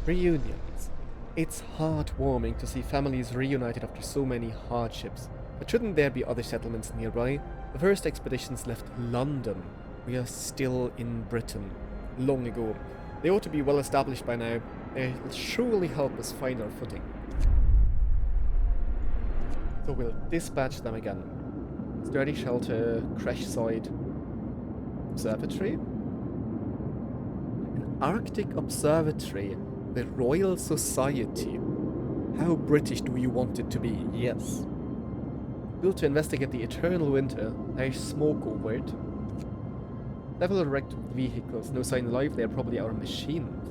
Reunions. It's heartwarming to see families reunited after so many hardships. But shouldn't there be other settlements nearby? The first expeditions left London. We are still in Britain. Long ago. They ought to be well established by now. They'll surely help us find our footing. So we'll dispatch them again. Sturdy shelter, crash site, observatory. An Arctic observatory. The Royal Society. How British do you want it to be? Yes. Built to investigate the eternal winter. There's smoke over it. Several wrecked vehicles. No sign of life. They're probably our machines.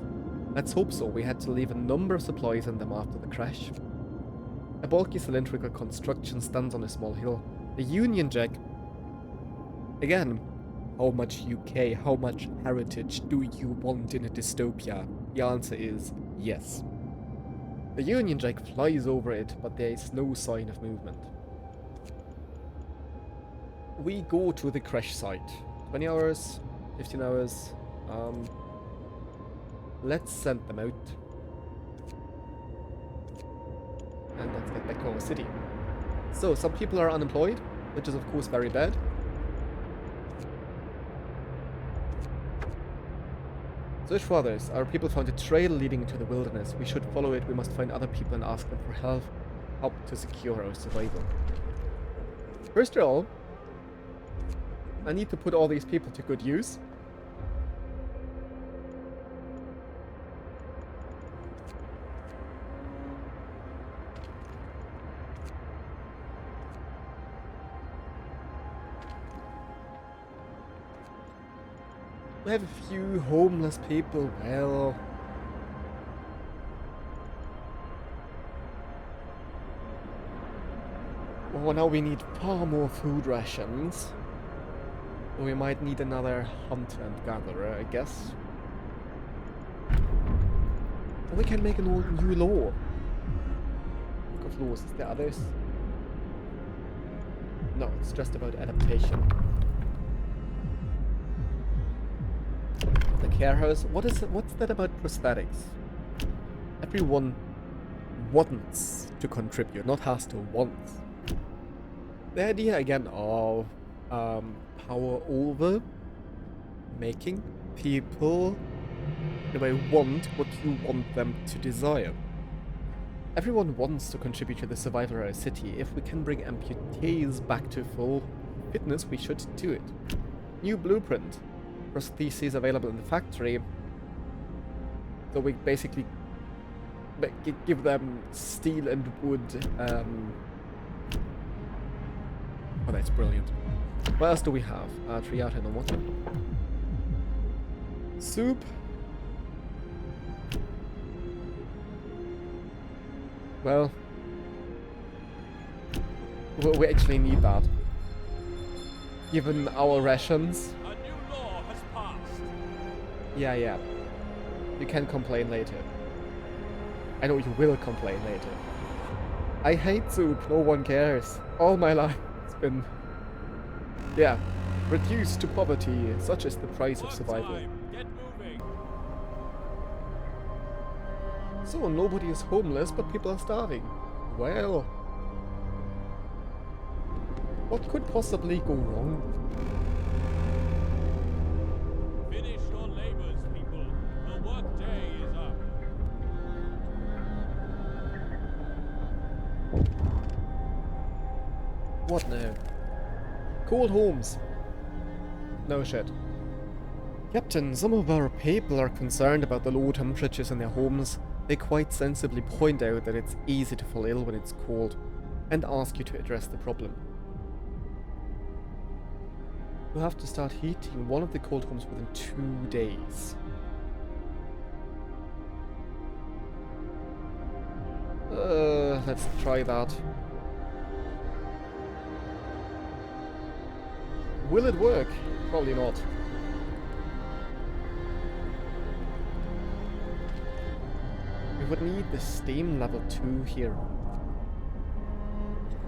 Let's hope so. We had to leave a number of supplies in them after the crash. A bulky cylindrical construction stands on a small hill. The Union Jack. Again, how much UK, how much heritage do you want in a dystopia? The answer is yes. The Union Jack flies over it, but there is no sign of movement. We go to the crash site. 20 hours, 15 hours. Let's send them out. And let's get back to our city. So, some people are unemployed, which is of course very bad. Search for others. Our people found a trail leading into the wilderness. We should follow it. We must find other people and ask them for help to secure our survival. First of all, I need to put all these people to good use. We have a few homeless people. Well, now we need far more food rations. We might need another hunter and gatherer, I guess. Or we can make a new law. Book of laws. Is there others? No, it's just about adaptation. The care house. What's that about prosthetics? Everyone wants to contribute, not has to, wants. The idea again of power over making people in a way want what you want them to desire. Everyone wants to contribute to the survival of our city. If we can bring amputees back to full fitness, we should do it. New blueprint. Prostheses available in the factory. So we basically give them steel and wood. Oh, that's brilliant. What else do we have? Triata and water. Soup. Well, we actually need that. Given our rations. A new law has passed. Yeah. You can complain later. I know you will complain later. I hate soup, no one cares. All my life it's been... Yeah. Reduced to poverty, such is the price of survival. Get moving. So, nobody is homeless, but people are starving. Well... What could possibly go wrong? Finish your labors, people. The work day is up. What now? Cold homes. No shit. Captain, some of our people are concerned about the low temperatures in their homes. They quite sensibly point out that it's easy to fall ill when it's cold, and ask you to address the problem. We'll have to start heating one of the cold homes within 2 days. Let's try that. Will it work? Probably not. We would need the steam level 2 here,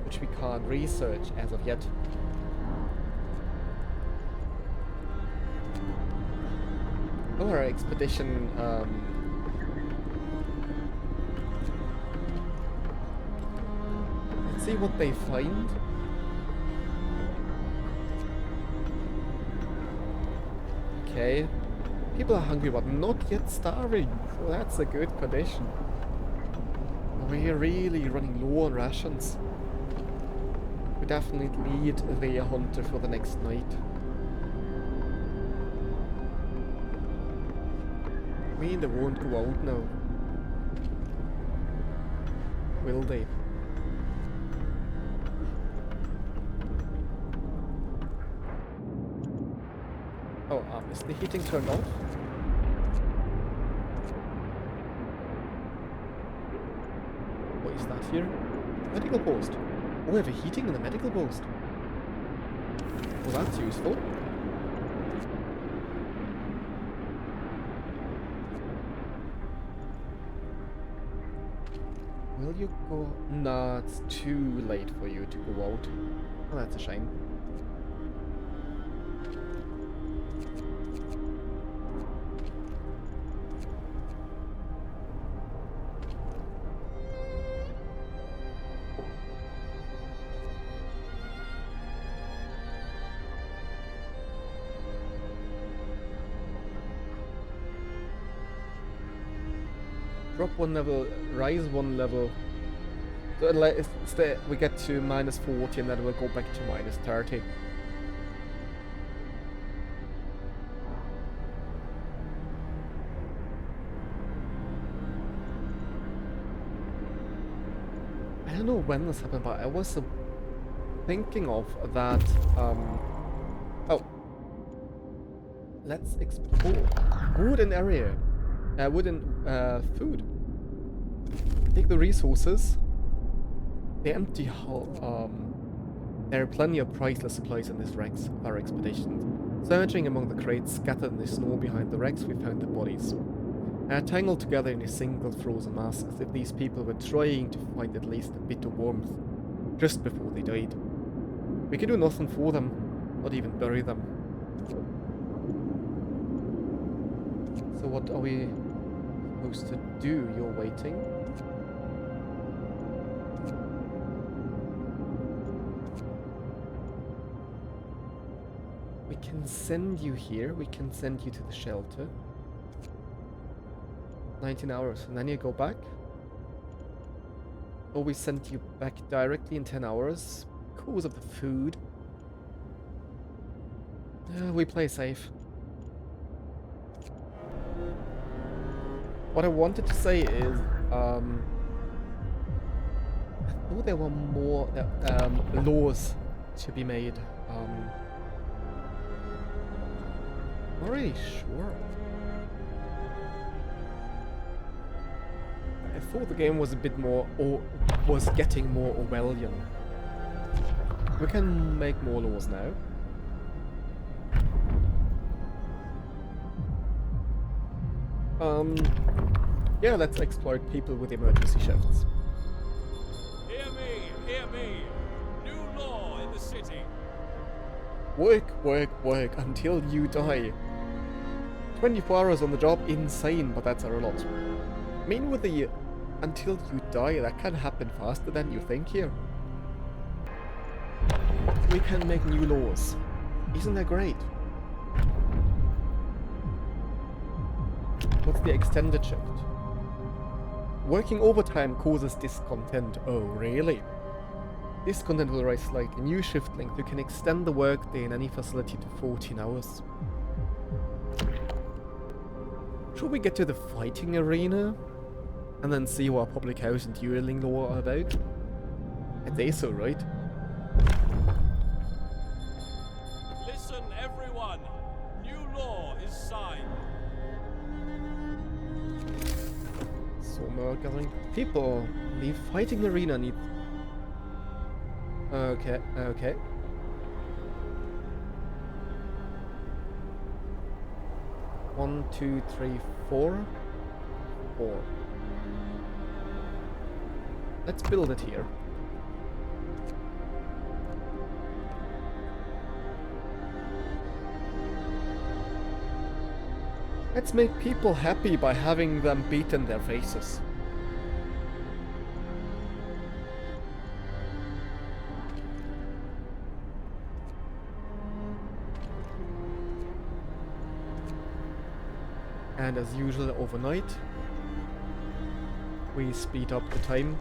which we can't research as of yet. Oh, our expedition, let's see what they find. Okay. People are hungry but not yet starving, so that's a good condition. We're really running low on rations. We definitely need the hunter for the next night. I mean, they won't go out now. Will they? Oh, is the heating turned off? What is that here? Medical post. Oh, we have a heating in the medical post. Well, that's useful. Will you go? Nah, it's too late for you to go out. Oh, that's a shame. Drop one level, rise one level. So we get to -40 and then we'll go back to -30. I don't know when this happened, but I was thinking of that. Oh, let's explore wooden area. Wooden food. Take the resources. The empty hull. There are plenty of priceless supplies in this wrecks of our expeditions. Searching among the crates scattered in the snow behind the wrecks, we found the bodies. Tangled together in a single frozen mass, as if these people were trying to find at least a bit of warmth just before they died. We could do nothing for them, not even bury them. So what are we supposed to do? You're waiting. We can send you here. We can send you to the shelter. 19 hours, and then you go back. Or we send you back directly in 10 hours because of the food. We play safe. What I wanted to say is, I thought there were more laws to be made. Not really sure. I thought the game was a bit more, or was getting more Orwellian. We can make more laws now. Yeah, let's exploit people with emergency shifts. Hear me, hear me. New law in the city. Work, work, work until you die. 24 hours on the job, insane, but that's a lot. I mean, with the until you die, that can happen faster than you think here. We can make new laws. Isn't that great? What's the extended shift? Working overtime causes discontent. Oh, really? Discontent will rise slightly. New shift length. You can extend the workday in any facility to 14 hours. Should we get to the fighting arena? And then see what public house and dueling law are about? I'd say so, right? Listen, everyone. New law is signed. So murdering people. The fighting arena needs... Okay, okay. One, two, three, four. Four. Let's build it here. Let's make people happy by having them beat in their faces. And as usual, overnight, we speed up the time.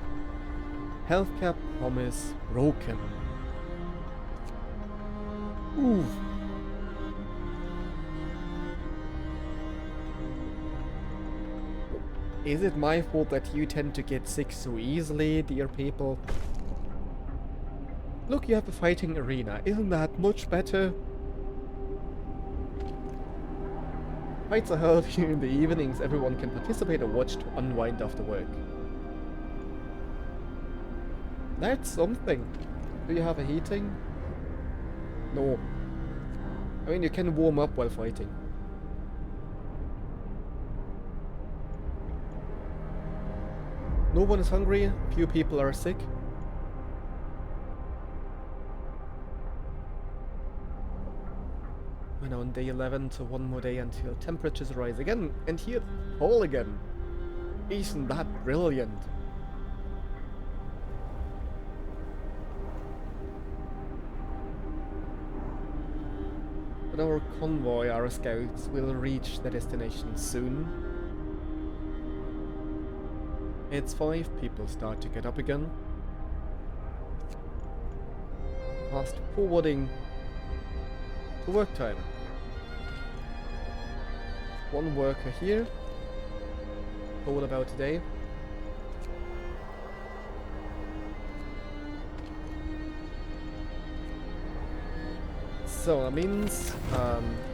Healthcare promise broken. Ooh. Is it my fault that you tend to get sick so easily, dear people? Look, you have a fighting arena. Isn't that much better? Fights are held here in the evenings. Everyone can participate or watch to unwind after work. That's something. Do you have a heating? No. I mean, you can warm up while fighting. No one is hungry, few people are sick. We're now on day 11, so one more day until temperatures rise again, and here fall again. Isn't that brilliant? With our convoy, our scouts will reach their destination soon. It's 5 people start to get up again. Fast forwarding to work time. One worker here. Told about today. So that means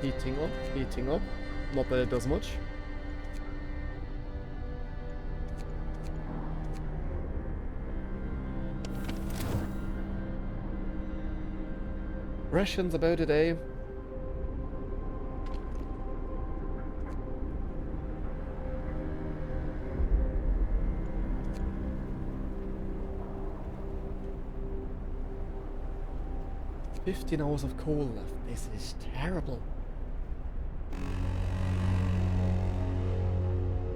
heating up. Not that it does much. Rations about a day. "15 hours of coal left. This is terrible."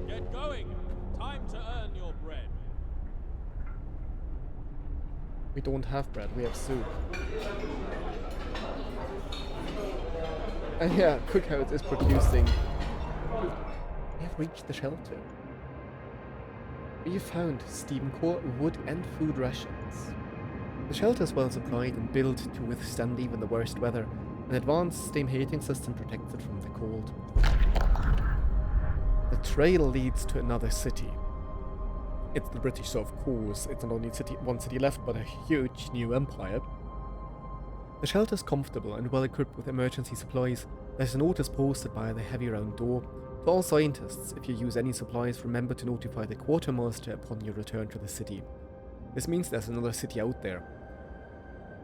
Get going. Time to earn your bread. We don't have bread, we have soup. And yeah, Cookhouse is producing. We have reached the shelter. We found steam core, wood and food rations. The shelter is well supplied and built to withstand even the worst weather. An advanced steam heating system protects it from the cold. The trail leads to another city. It's the British, so of course it's not only one city left, but a huge new empire. The shelter is comfortable and well equipped with emergency supplies. There's a notice posted by the heavy round door. To all scientists, if you use any supplies, remember to notify the quartermaster upon your return to the city. This means there's another city out there.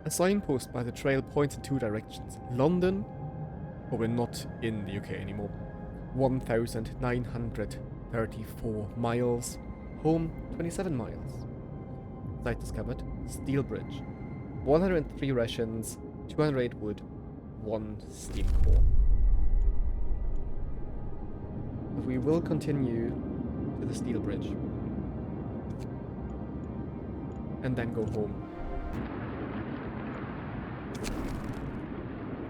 A signpost by the trail points in 2 directions. London, but we're not in the UK anymore. 1,934 miles. Home, 27 miles. Site discovered. Steel Bridge. 103 rations, 208 wood, 1 steam core. We will continue to the Steel Bridge. And then go home.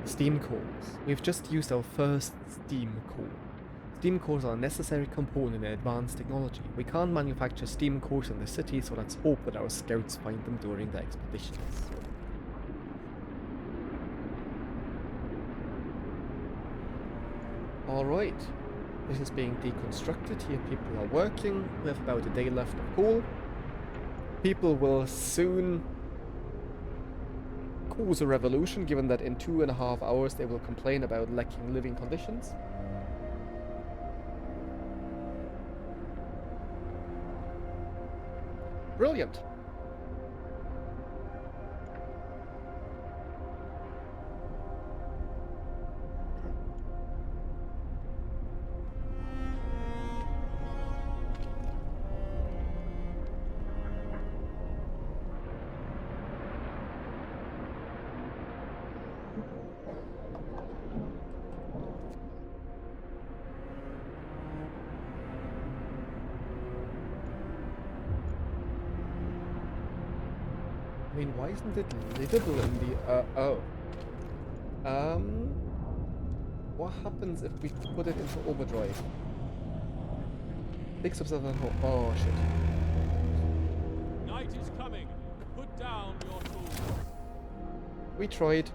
Steam cores. We've just used our first steam core. Steam cores are a necessary component in advanced technology. We can't manufacture steam cores in the city, so let's hope that our scouts find them during the expeditions. Alright, this is being deconstructed. Here people are working. We have about a day left of coal. People will soon cause a revolution, given that in 2.5 hours they will complain about lacking living conditions. Brilliant. I mean, why isn't it livable in the, what happens if we put it into overdrive? 6 of 7 oh shit. Night is coming. Put down your tools. We tried.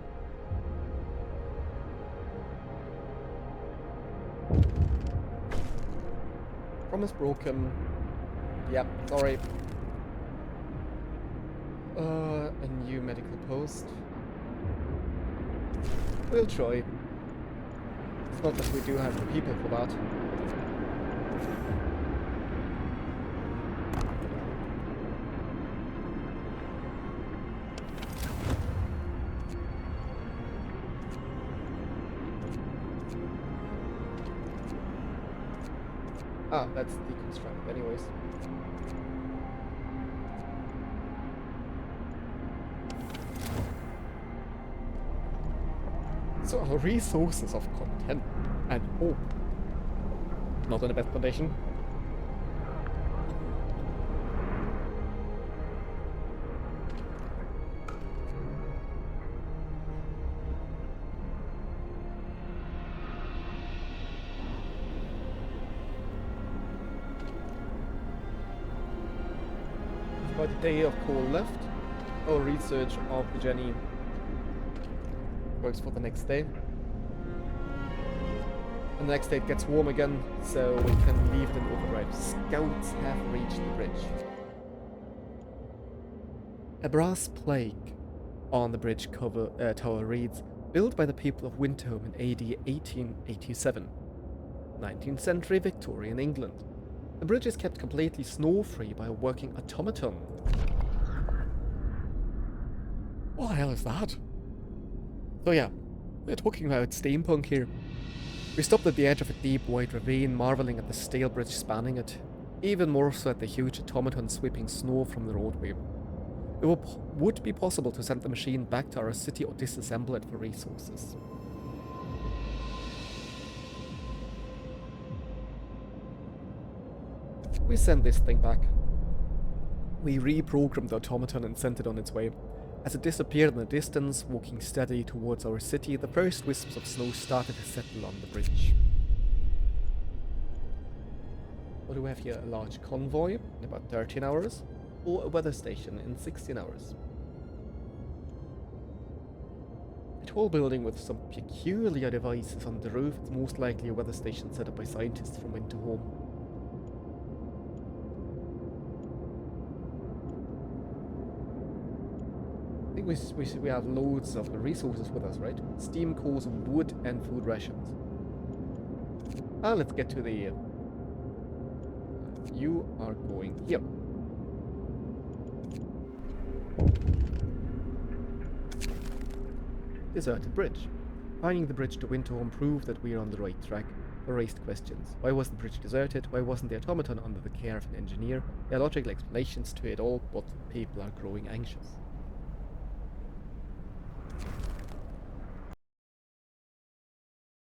Promise broken. Yep, sorry. A new medical post. We'll try. It's not that we do have the people for that. Ah, that's deconstructed anyways. So our resources of content and hope. Not in the best condition. About a day of coal left. Our research of the Jenny works for the next day. And the next day it gets warm again, so we can leave it in overdrive. Scouts have reached the bridge. A brass plaque on the bridge tower reads, built by the people of Windhome in AD 1887. 19th century Victorian England. The bridge is kept completely snow-free by a working automaton. What the hell is that? So yeah, we're talking about steampunk here. We stopped at the edge of a deep white ravine, marveling at the steel bridge spanning it, even more so at the huge automaton sweeping snow from the roadway. It would be possible to send the machine back to our city or disassemble it for resources. We send this thing back. We reprogrammed the automaton and sent it on its way. As it disappeared in the distance, walking steadily towards our city, the first wisps of snow started to settle on the bridge. What do we have here? A large convoy in about 13 hours, or a weather station in 16 hours. A tall building with some peculiar devices on the roof. It's most likely a weather station set up by scientists from Windhome. I think we have loads of the resources with us, right? Steam cores, wood, and food rations. Let's get to the... you are going here. Deserted bridge. Finding the bridge to Windhome proved that we are on the right track. We raised questions. Why was the bridge deserted? Why wasn't the automaton under the care of an engineer? There are logical explanations to it all, but people are growing anxious.